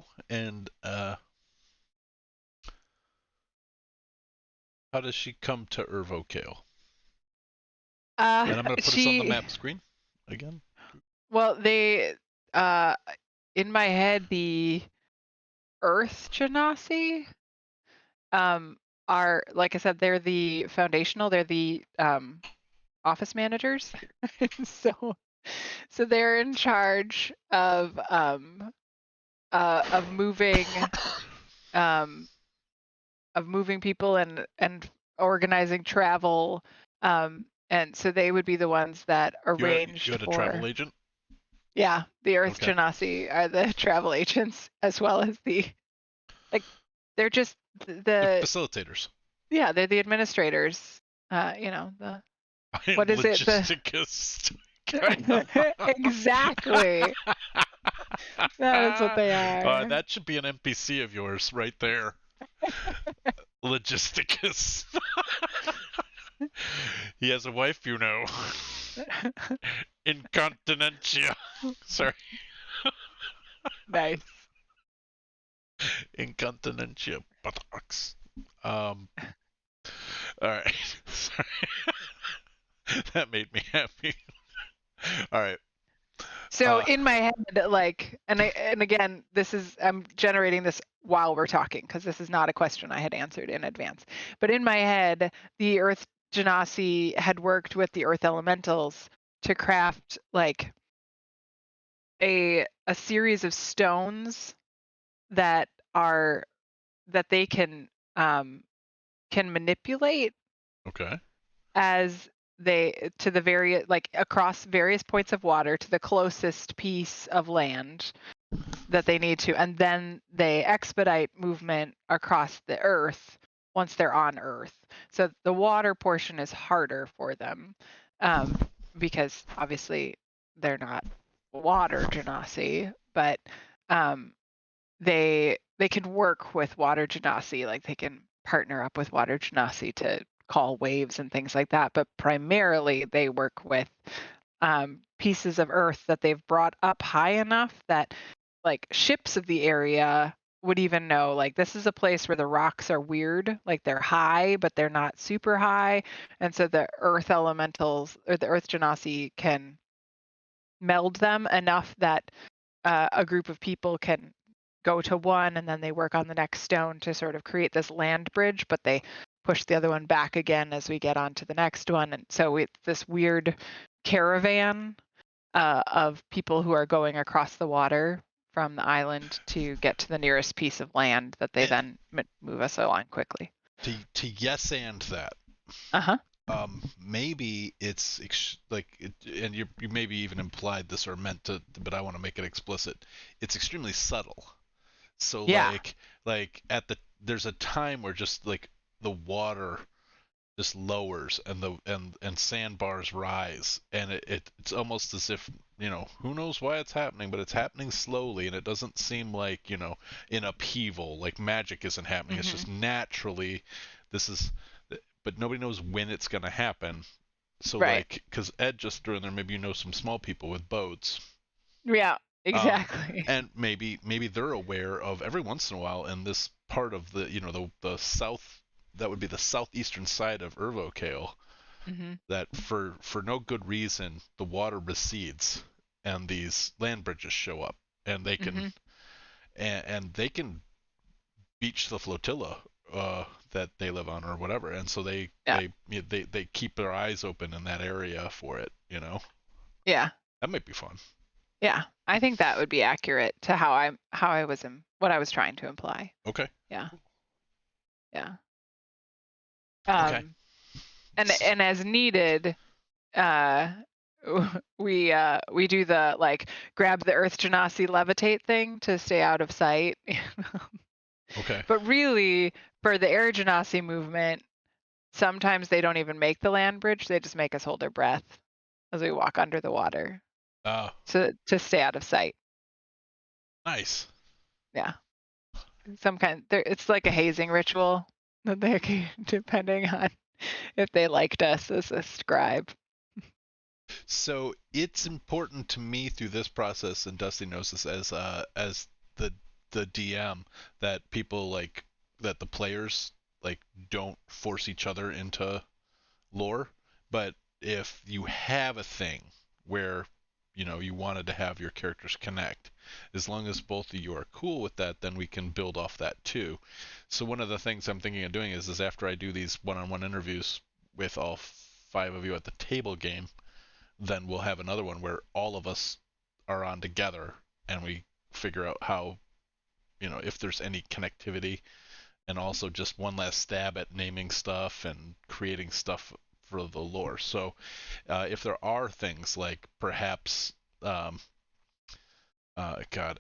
How does she come to Ervocale? And I'm going to put us on the she map screen again. well they uh in my head the Earth Genasi um are, like I said, they're the foundational, they're the office managers. so so they're in charge of um moving people and organizing travel, and so they would be the ones that You arranged had a travel for, agent? yeah, the Earth Okay. Genasi are the travel agents, as well as the, like, they're just The the facilitators. yeah, they're the administrators, the, I am what is it, the logisticus. exactly, that is what they are. That should be an NPC of yours right there. Logisticus. He has a wife, Incontinentia. Sorry. Nice. Incontinentia buttocks. All right. Sorry. That made me happy. All right. So Uh, in my head, like, and again, I'm generating this while we're talking because this is not a question I had answered in advance. But in my head, the Earth Genasi had worked with the Earth Elementals to craft like a series of stones that are that they can manipulate okay. as they to the various, like, across various points of water to the closest piece of land that they need to, and then they expedite movement across the earth once they're on earth. So the water portion is harder for them, um, because obviously they're not water genasi, but um, they can work with water genasi, like they can partner up with water genasi to call waves and things like that, but primarily they work with pieces of earth that they've brought up high enough that, like, ships of the area would even know, like, this is a place where the rocks are weird, like they're high but they're not super high, and so the earth elementals or the earth genasi can meld them enough that a group of people can go to one and then they work on the next stone to sort of create this land bridge, but they push the other one back again as we get on to the next one. And so it's this weird caravan of people who are going across the water from the island to get to the nearest piece of land that they And then move us along quickly. to yes and that. Uh huh. Maybe it's and you maybe even implied this or meant to, but I want to make it explicit. It's extremely subtle. So Yeah. like there's a time where just like the water just lowers and the sandbars rise, and it's almost as if, who knows why it's happening, but it's happening slowly, and it doesn't seem like, in upheaval, like magic isn't happening. It's just Mhm. naturally, this is, but nobody knows when it's going to happen. So Right. like, because Ed just threw in there, maybe some small people with boats. Yeah, um, exactly. and maybe they're aware of every once in a while in this part of the south, that would be the southeastern side of Irvokale, Mhm. that for no good reason the water recedes and these land bridges show up, and they can Mhm. and they can beach the flotilla that they live on or whatever, and so Yeah. they keep their eyes open in that area for it. Yeah. That might be fun. Yeah. I think that would be accurate to how I was what I was trying to imply. Okay. Yeah. Yeah. Okay. Um and as needed, uh we do the like grab the earth genasi levitate thing to stay out of sight. Okay. But really for the air genasi movement, sometimes they don't even make the land bridge, they just make us hold our breath as we walk under the water uh to stay out of sight. nice. Yeah. Some kind there it's like a hazing ritual that they depending on if they liked us as a scribe. So it's important to me through this process, and Dusty knows this as the DM, that people like that the players like don't force each other into lore. But if you have a thing where you wanted to have your characters connect, as long as both of you are cool with that, then we can build off that too. So one of the things I'm thinking of doing is after I do these one-on-one interviews with all five of you at the table game, then we'll have another one where all of us are on together, and we figure out how, if there's any connectivity, and also just one last stab at naming stuff and creating stuff for the lore. So if there are things like perhaps, God,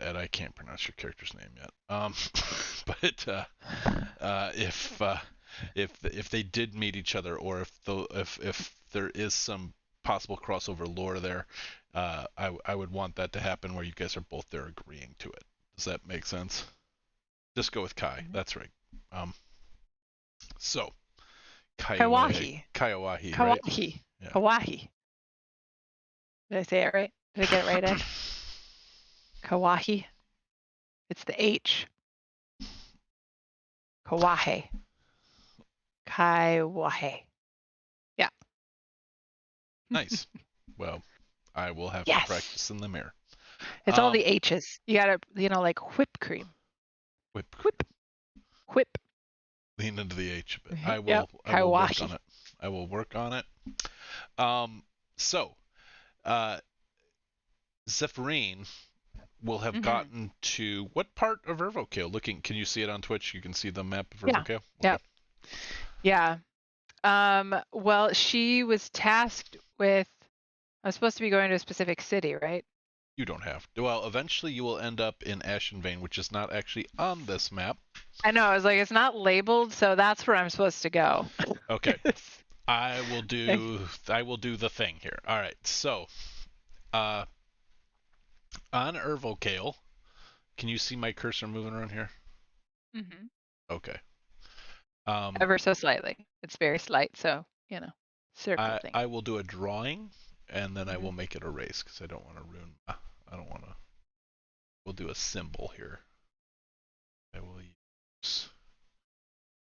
Ed, I can't pronounce your character's name yet. But if they did meet each other, or if there is some possible crossover lore there, I would want that to happen where you guys are both there agreeing to it. Does that make sense? Just go with Kai. Mhm. That's right. Um, so Kaiwahe, Kawahi. Kaiwahi, right? Kawahi. Yeah. Kawahi. Did I say it right? Did I get it right, Ed? Kawahi. It's the H. Kawahe. Kaiwahe. Yeah. Nice. Well, I will have to Yes. practice in the mirror. It's all the Um, H's. You gotta, like whipped cream. whip Whip. Whip. lean into the H a bit. I Yep. will I will work on Kawahi. it. I will work on it. Um, so uh, Zephyrine will have Hmm. gotten to what part of Irvokale? Looking, can you see it on Twitch? You can see the map of Yeah. Irvokale. Okay. Yep. Yeah. Well, she was tasked with, I was supposed to be going to a specific city, right? You don't have. Well, eventually you will end up in Ashen Vein, which is not actually on this map. I know. I was like, it's not labeled, so that's where I'm supposed to go. Okay. It's I will like, do the thing here. All right. So, uh, on Irvokale, can you see my cursor moving around here? mhm. Okay. Um, Ever so slightly. It's very slight, so, circle thing. I will do a drawing, and then I Hmm. will make it erase because I don't want to ruin. I don't want to. We'll do a symbol here. I will use.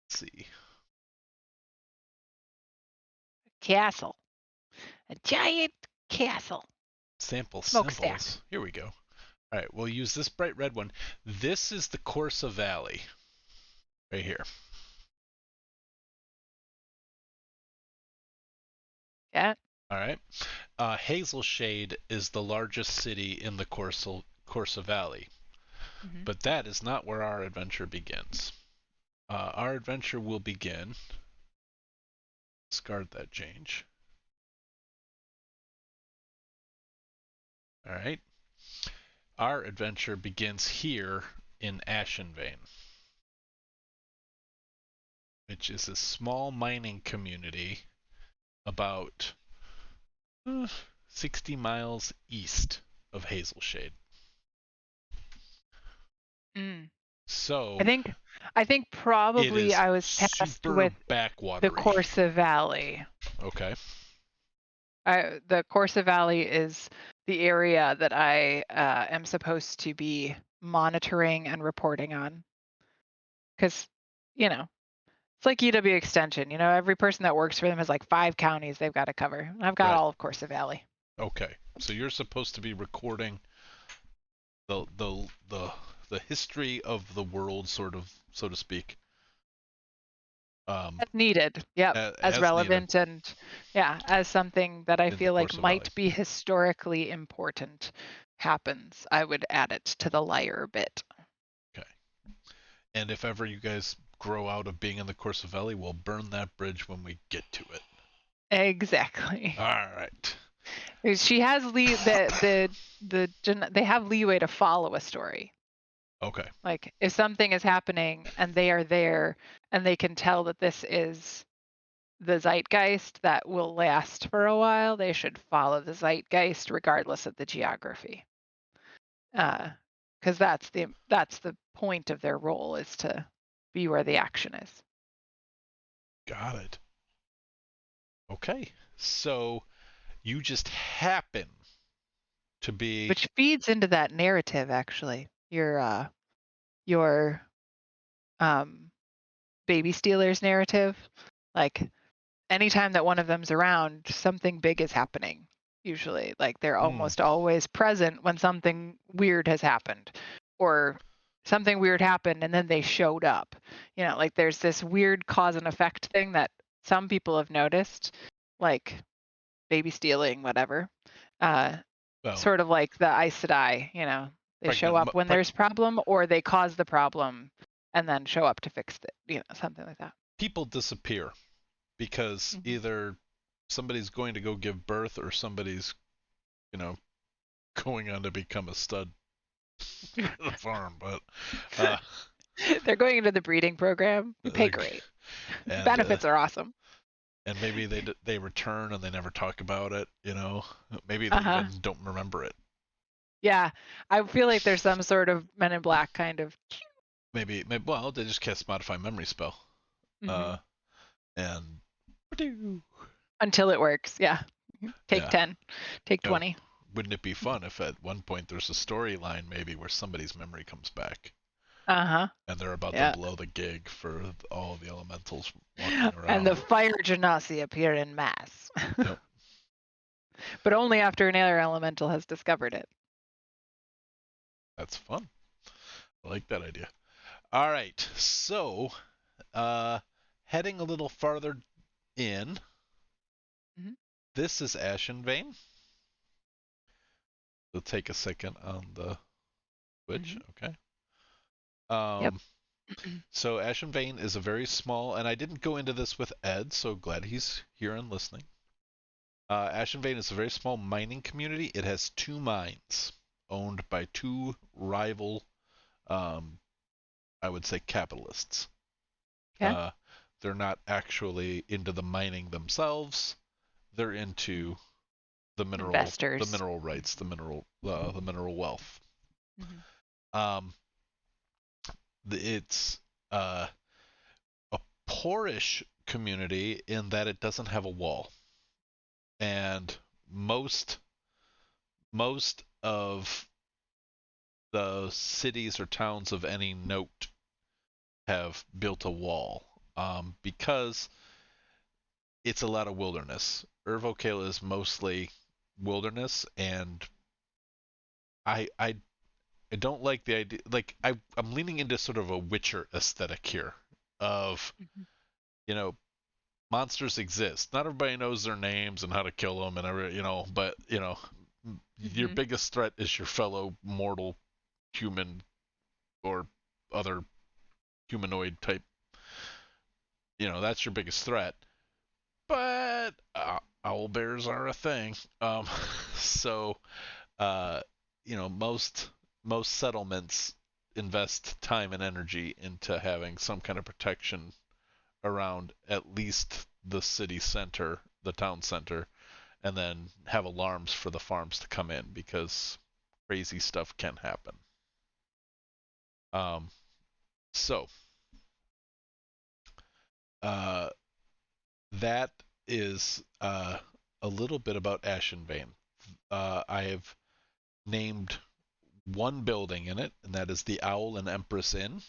Let's see. Castle. A giant castle. Sample Smokestack. symbols. Here we go. All right, we'll use this bright red one. This is the Corsa Valley right here. Yeah. All right. Hazel Shade is the largest city in the Corsa Valley, Hmm. but that is not where our adventure begins. Our adventure will begin. Discard that change. All right. Our adventure begins here in Ashenvane. which is a small mining community about 60 miles east of Hazelshade. Mm. I So think I think it probably is I was tasked super with the backwatery. Corsa Valley. Okay. The Corsa Valley is the area that I am supposed to be monitoring and reporting on. Because, you know, it's like EW Extension. You know, every person that works for them has like 5 counties they've got to cover. And I've got Right. all of Corsa Valley. Okay. So you're supposed to be recording the the the the history of the world, sort of, so to speak, um, As needed. Yep. As as needed relevant and, yeah, as something that I in the feel like Corso Valley. might be historically important happens, I would add it to the layer bit. Okay. And if ever you guys grow out of being in the Corso Valley, we'll burn that bridge when we get to it. Exactly. All right. She has they have leeway to follow a story. Okay. Like if something is happening and they are there and they can tell that this is the zeitgeist that will last for a while, they should follow the zeitgeist regardless of the geography. Because that's the point of their role is to be where the action is. Got it. Okay. So you just happen to be. Which feeds into that narrative actually. Your um baby stealers narrative. Like anytime that one of them's around, something big is happening. Usually, like they're Hmm. almost always present when something weird has happened, or something weird happened and then they showed up. You know, like there's this weird cause and effect thing that some people have noticed, like baby stealing, whatever. Uh, Well, Sort of like the Aes Sedai. You know, they show pregnant. up when there's problem, or they cause the problem and then show up to fix it. You know, something like that. People disappear because Hmm. either somebody's going to go give birth or somebody's, you know, going on to become a stud at the farm. But uh, They're going into the breeding program. We pay like, great. and Benefits are awesome. maybe they return and they never talk about it. Maybe they Uh-huh. even don't remember it. Yeah. I feel like there's some sort of Men in Black kind of. Maybe well, they just cast modify memory spell. Hmm. Uh, and Until it works. Yeah. Take yeah, 10. Take you know, 20. wouldn't it be fun if at one point there's a storyline maybe where somebody's memory comes back Uh-huh. and they're about to Yeah. blow the gig for all the elementals walking And around. the fire genasi appear in mass. Yep, But only after another elemental has discovered it. that's fun. I like that idea. All right, so uh, heading a little farther in, Hmm. this is Ashen Vein. We'll take a second on the Twitch. Hmm. Okay. Yep. Um, so Ashen Vein is a very small, and I didn't go into this with Ed, so glad he's here and listening. Ashen Vein is a very small mining community. It has 2 mines owned by 2 rival, um, I would say, capitalists. Okay. Uh, they're not actually into the mining themselves. They're into the Investors. mineral rights, the mineral wealth. Hmm. Um, it's uh, a poorish community in that it doesn't have a wall, and most of the cities or towns of any note have built a wall, because it's a lot of wilderness. Urvokale is mostly wilderness, and I I don't like the idea. Like I'm leaning into sort of a Witcher aesthetic here, of, Hmm. you know monsters exist. Not everybody knows their names and how to kill them, and but your Hmm. biggest threat is your fellow mortal human or other humanoid type. That's your biggest threat. But owl bears are a thing. So uh, most settlements invest time and energy into having some kind of protection around at least the city center, the town center, and then have alarms for the farms to come in because crazy stuff can happen. Um, so uh, that is a little bit about Ashenvane. I have named one building in it, and that is the Owl and Empress Inn,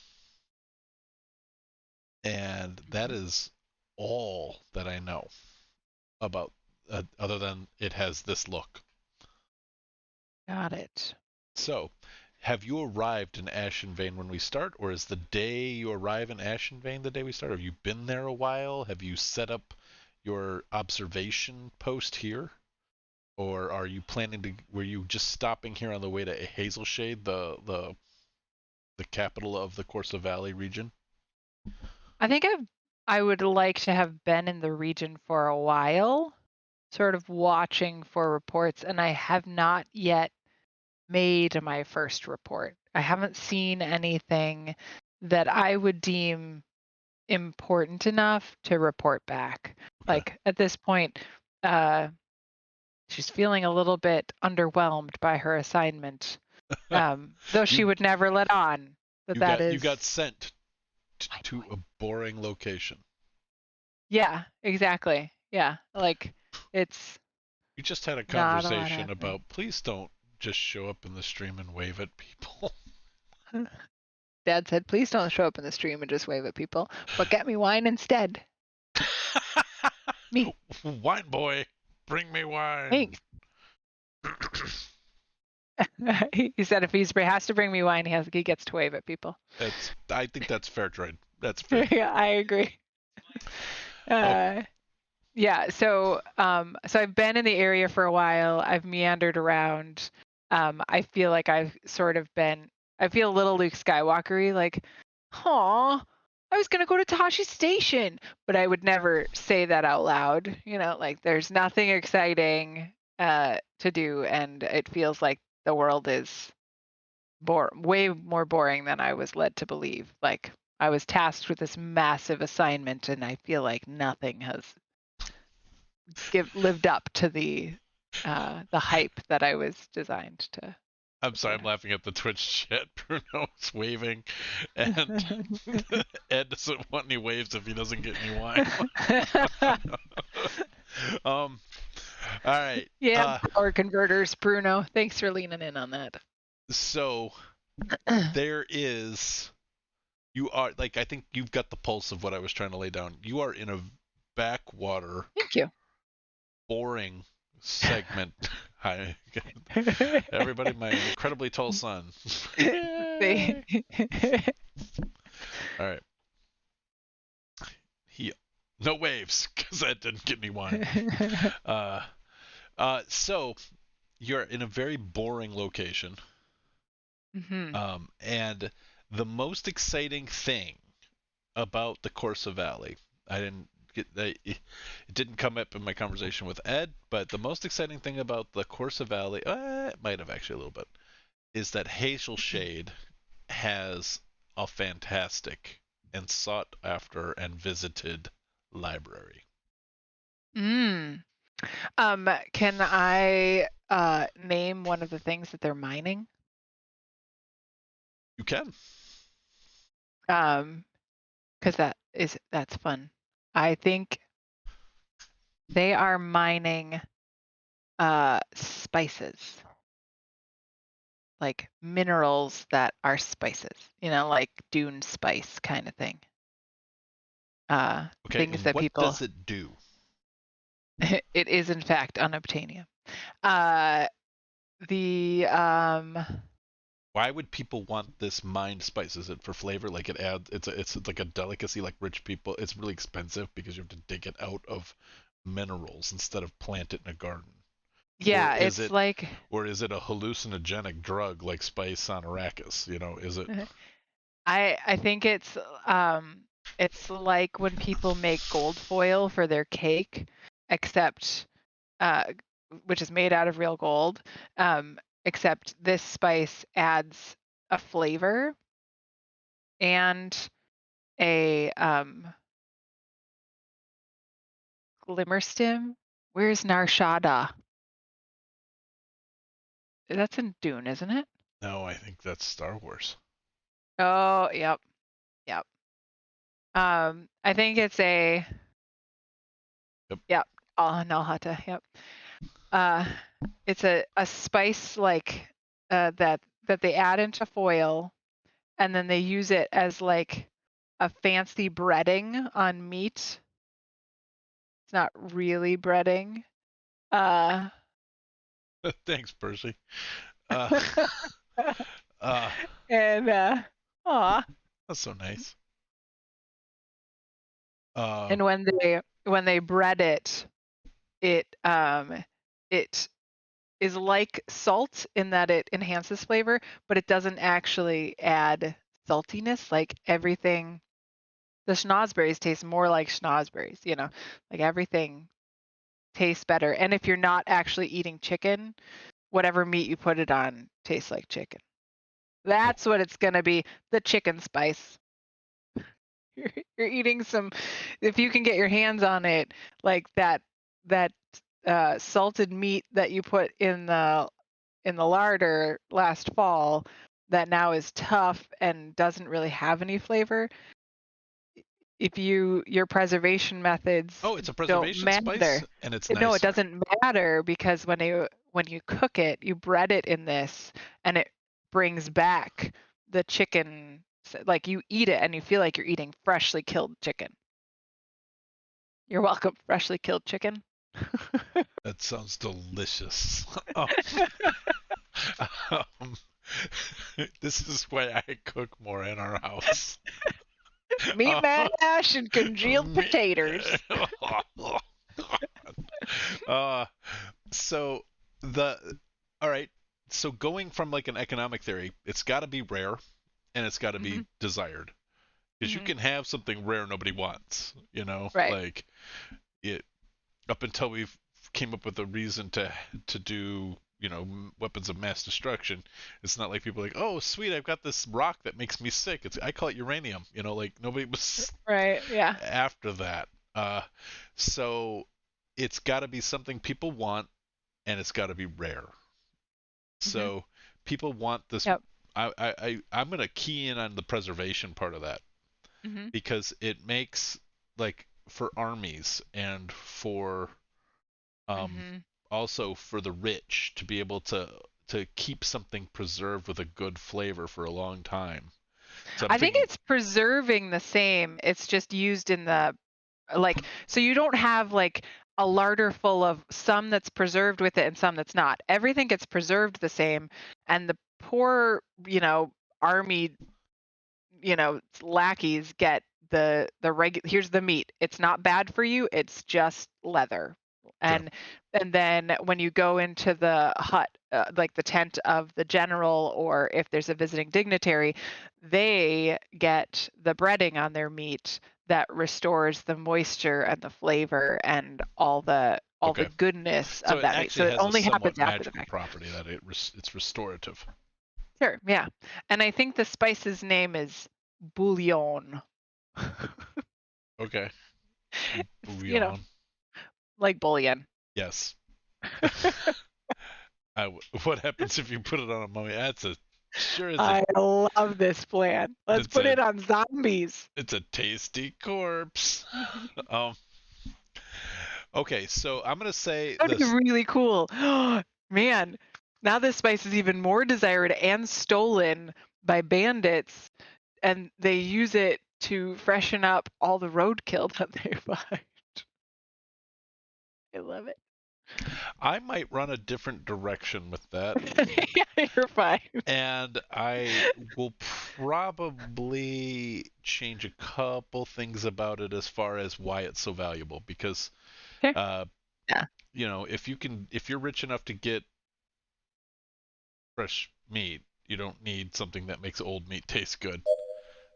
and that Mhm. is all that I know about, other than it has this look. Got it. So, have you arrived in Ashenvane when we start, or is the day you arrive in Ashenvane the day we start? Have you been there a while? Have you set up your observation post here? Or are you planning to, were you just stopping here on the way to Hazelshade, the capital of the Corsa Valley region? I think I would like to have been in the region for a while, sort of watching for reports, and I have not yet made my first report. I haven't seen anything that I would deem important enough to report back. Okay. Like at this point, uh, she's feeling a little bit underwhelmed by her assignment, though she you would never let on that that you is. got sent My to point. a boring location. Yeah, exactly. Yeah, like it's You just had a not a lot conversation happening. about please don't just show up in the stream and wave at people. Dad said, please don't show up in the stream and just wave at people, but get me wine instead. Me. Wine boy, bring me wine. Thanks. He said if he has to bring me wine, he gets to wave at people. That's I think that's fair trade. That's fair. Yeah, I agree. Oh, Uh, Yeah, so I've been in the area for a while. I've meandered around. I feel like I've sort of been I feel a little Luke Skywalker-y, like, "Aw, I was gonna go to Tashi Station," but I would never say that out loud, like there's nothing exciting to do, and it feels like the world is way more boring than I was led to believe. Like I was tasked with this massive assignment, and I feel like nothing has lived up to the hype that I was designed I'm to put sorry, I'm laughing at the Twitch chat. Bruno's waving, and out. Ed doesn't want any waves if he doesn't get any wine. All right. Yeah, power converters, Bruno. Thanks for leaning in on that. So there is, you are like, I think you've got the pulse of what I was trying to lay down. You are in a backwater, Thank you. boring segment. Hi, everybody, my incredibly tall son. They Yay! All right. He no waves because that didn't get me wine. Uh, so you're in a very boring location, Mhm. and the most exciting thing about the Corsa Valley, I didn't it didn't come up in my conversation with Ed, but the most exciting thing about the Corsa Valley, it might have actually a little bit, is that Hazel Shade has a fantastic and sought after and visited library. Mm. Can I name one of the things that they're mining? You can. Um, because that's fun. I think they are mining spices, like minerals that are spices, like dune spice kind of thing. Okay, Things and that what people does it do? it is in fact unobtainium. Uh, the Why would people want this mined spice? Is it for flavor? Like it adds, it's like a delicacy. Like rich people, it's really expensive because you have to dig it out of minerals instead of plant it in a garden. Or Yeah, is it's it, like or is it a hallucinogenic drug like spice on Arrakis? Is it? I think it's like when people make gold foil for their cake, except uh, which is made out of real gold, except this spice adds a flavor and a Glimmerstim? Where's Narshada? That's in Dune, isn't it? No, I think that's Star Wars. Oh, yep, yep. I think it's a Yep. yep. Oh, Nalhata, yep. Uh, it's a spice like that they add into foil, and then they use it as like a fancy breading on meat. It's not really breading. Uh, Thanks, Percy. Uh, uh, and aw. that's so nice. Uh, And when they bread it, it is like salt in that it enhances flavor, but it doesn't actually add saltiness. Like everything, the schnozberries taste more like schnozberries, like everything tastes better. And if you're not actually eating chicken, whatever meat you put it on tastes like chicken. oh, That's what it's going to be, the chicken spice. You're eating some, if you can get your hands on it, like that salted meat that you put in the larder last fall that now is tough and doesn't really have any flavor. If your preservation methods oh, it's a don't preservation spice, matter. and it's No, it nicer. doesn't matter because when you cook it, you bread it in this and it brings back the chicken, like you eat it and you feel like you're eating freshly killed chicken. You're welcome, freshly killed chicken. That sounds delicious. Um, this is why I cook more in our house. Meat Uh, mash and congealed me- potatoes. uh, so the all right. So going from like an economic theory, it's got to be rare and it's got to Hmm. be desired because you Hmm. can have something rare nobody wants. Right. Like it up until we came up with a reason to do weapons of mass destruction. It's not like people are like, oh sweet, I've got this rock that makes me sick. I call it uranium. Like nobody was Right. Yeah. after that. So it's got to be something people want, and it's got to be rare. Hmm. So people want this. Yep. I'm gonna key in on the preservation part of that Hmm. because it makes like for armies and for um, Hmm. also for the rich to be able to keep something preserved with a good flavor for a long time. So I'm I think thinking, it's preserving the same. It's just used in the like so you don't have like a larder full of some that's preserved with it and some that's not. Everything gets preserved the same and the poor, army lackeys get here's the meat. It's not bad for you. It's just leather. sure, And then when you go into the hut, like the tent of the general, or if there's a visiting dignitary, they get the breading on their meat that restores the moisture and the flavor and all the okay. goodness So of it that meat. actually So it has a only somewhat happens after the magical fact. property that it's restorative. Sure, yeah. And I think the spice's name is bouillon. Okay, It's, bouillon. like bullion. Yes. What happens if you put it on a mummy? That's a sure is a I love this plan. Let's it's put a it on zombies. it's a tasty corpse. Mhm. Um. Okay, so I'm gonna say That would be this. really cool. Man, now this spice is even more desired and stolen by bandits, and they use it to freshen up all the roadkill that they find. I love it. I might run a different direction with that, Yeah, you're fine. and I will probably change a couple things about it as far as why it's so valuable. Because, Okay. uh, Yeah. if you're rich enough to get fresh meat, you don't need something that makes old meat taste good.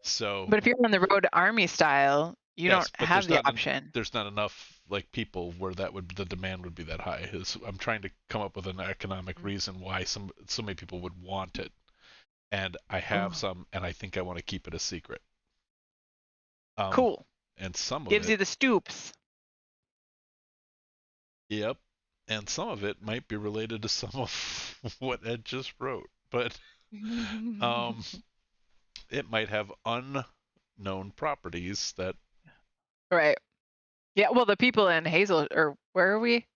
So But if you're on the road army style, you don't yes, but have the option. there's not enough like people where the demand would be that high. I'm trying to come up with an economic Mm. reason why so many people would want it, and I have Oh, some, and I think I want to keep it a secret. Um, cool. and some of Gives it, you the stoops. Yep. And some of it might be related to some of what Ed just wrote, but um, it might have unknown properties that Right. Yeah, well, the people in Hazel, or where are we?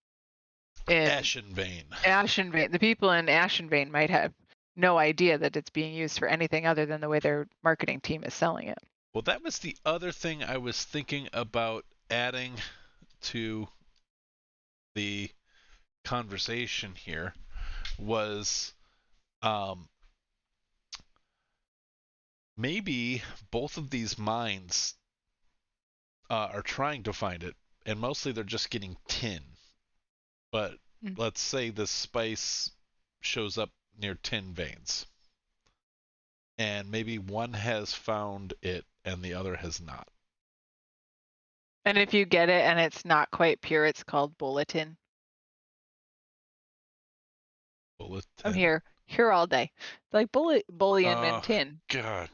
In Ashen Vein. Ashenvane. The people in Ashenvane might have no idea that it's being used for anything other than the way their marketing team is selling it. Well, that was the other thing I was thinking about adding to the conversation here was um, maybe both of these mines are trying to find it, and mostly they're just getting tin. But Mm. let's say the spice shows up near tin veins, and maybe one has found it and the other has not. And if you get it and it's not quite pure, it's called bulletin. I'm Bulletin. here all day. Like bullion Oh, and tin. God.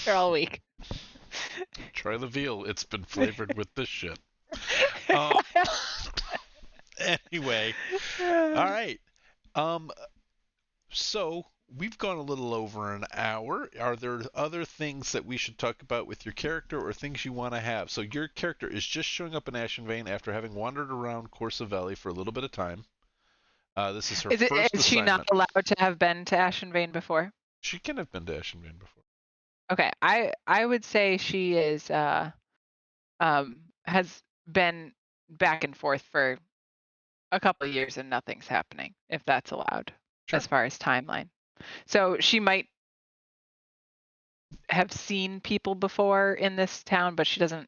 Here all week. Try the veal. It's been flavored with this shit. Um. Anyway, all right. Um. So we've gone a little over an hour. Are there other things that we should talk about with your character, or things you want to have? So your character is just showing up in Ashen Vein after having wandered around Corsa Valley for a little bit of time. This is her first Is she not assignment. allowed to have been to Ashenvane before? She can have been to Ashen Vein before. Okay, I would say she is has been back and forth for a couple of years and nothing's happening, if that's allowed, Sure. as far as timeline. So she might have seen people before in this town, but she doesn't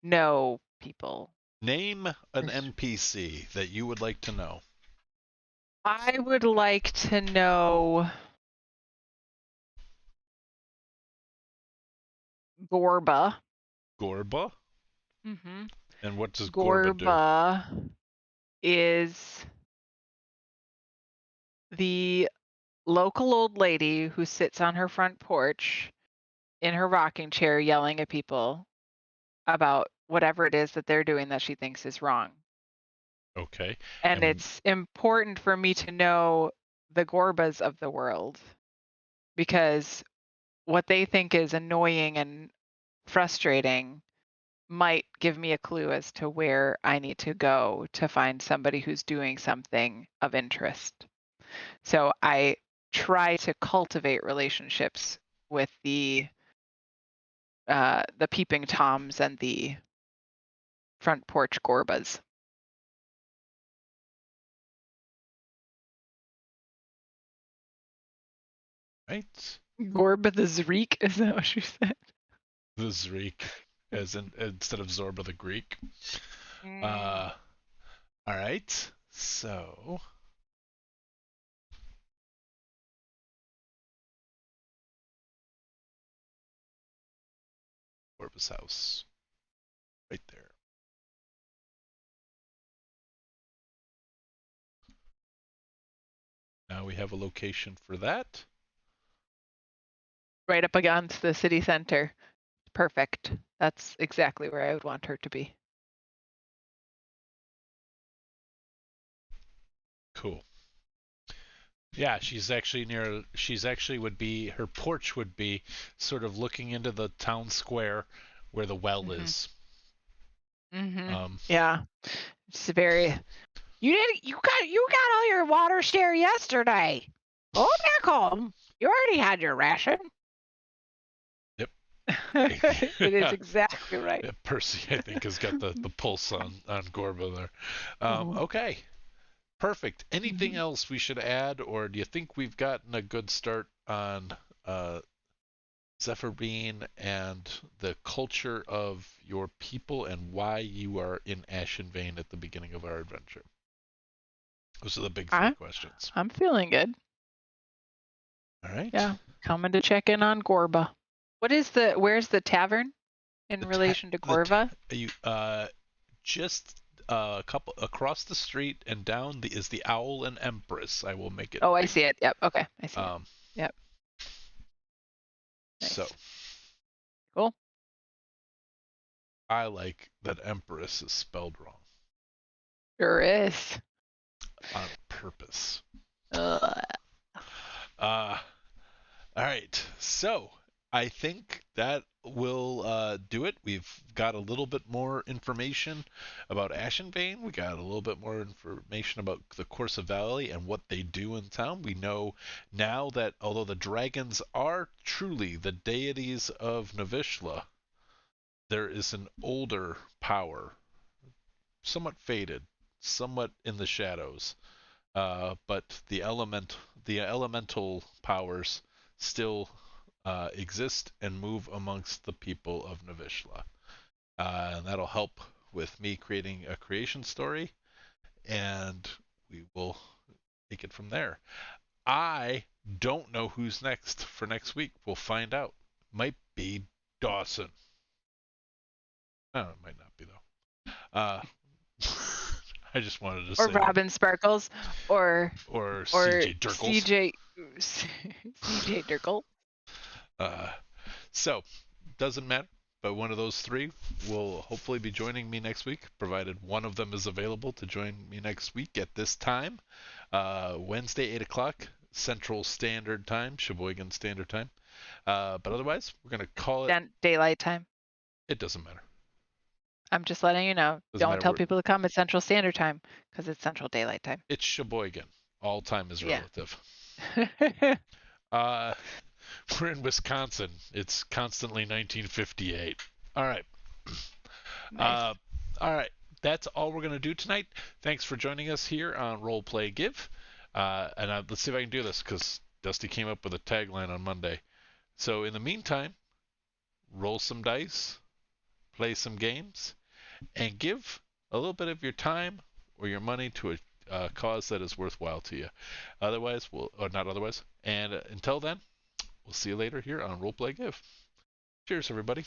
know people. Name an NPC that you would like to know. I would like to know Gorba. Gorba? hmm And what does Gorba do? Gorba is the local old lady who sits on her front porch in her rocking chair yelling at people about whatever it is that they're doing that she thinks is wrong. Okay. And And it's important for me to know the Gorbas of the world because what they think is annoying and frustrating might give me a clue as to where I need to go to find somebody who's doing something of interest. So I try to cultivate relationships with the peeping toms and the front porch Gorbas. right? Gorba the Zreek, is that what you said? The Zreek, as in instead of Zorba the Greek. Mm. Uh, all right. So Gorba's house, right there. Now we have a location for that. Right up against the city center. Perfect. That's exactly where I would want her to be. Cool. Yeah, she's actually near. She's actually would be. Her porch would be sort of looking into the town square where the well Mhm. is. Mhm. Um, Yeah. It's very you got all your water share yesterday. Go back home. You already had your ration. yep. It is exactly right. Yeah, Percy, I think, has got the pulse on Gorba there. Mhm. Okay, perfect. Anything Mhm. else we should add, or do you think we've gotten a good start on uh, Zephyrine and the culture of your people and why you are in Ashen Vein at the beginning of our adventure? Those are the big three I questions. I'm feeling good. All right. Yeah. Coming to check in on Gorba. Where's the tavern in The ta- relation to the Gorva? you just a couple across the street and down is the Owl and Empress. I will make it. Oh, I see it. Yep. Okay. I see it. Um, Yep. so Nice. Cool. I like that Empress is spelled wrong. Sure is. on purpose. Ugh. Uh, all right. So I think that will do it. We've got a little bit more information about Ashenbane. We got a little bit more information about the Corsa Valley and what they do in town. We know now that although the dragons are truly the deities of Navyshla, there is an older power, somewhat faded, somewhat in the shadows, but the elemental powers still exist and move amongst the people of Navyshla. And that'll help with me creating a creation story, and we will take it from there. I don't know who's next for next week. We'll find out. Might be Dawson. Oh, it might not be though. I just wanted to Or say that. Robin Sparkles, or Or or CJ Dirkles. CJ CJ Dirkle. Uh, so, doesn't matter. But one of those three will hopefully be joining me next week, provided one of them is available to join me next week at this time. Wednesday, 8 o'clock, Central Standard Time, Sheboygan Standard Time. But otherwise, we're going to call it. Daylight time. It doesn't matter. I'm just letting you know. Doesn't Don't matter. tell people to come at Central Standard Time because it's Central Daylight Time. It's Sheboygan. All time is Yeah. relative. Uh, we're in Wisconsin. It's constantly 1958. All right. Nice. Uh, all right. That's all we're going to do tonight. Thanks for joining us here on Role Play Give. Let's see if I can do this because Dusty came up with a tagline on Monday. So in the meantime, roll some dice, play some games, and give a little bit of your time or your money to a cause that is worthwhile to you. Otherwise, or not otherwise. And until then, we'll see you later here on Role Play Give. Cheers, everybody.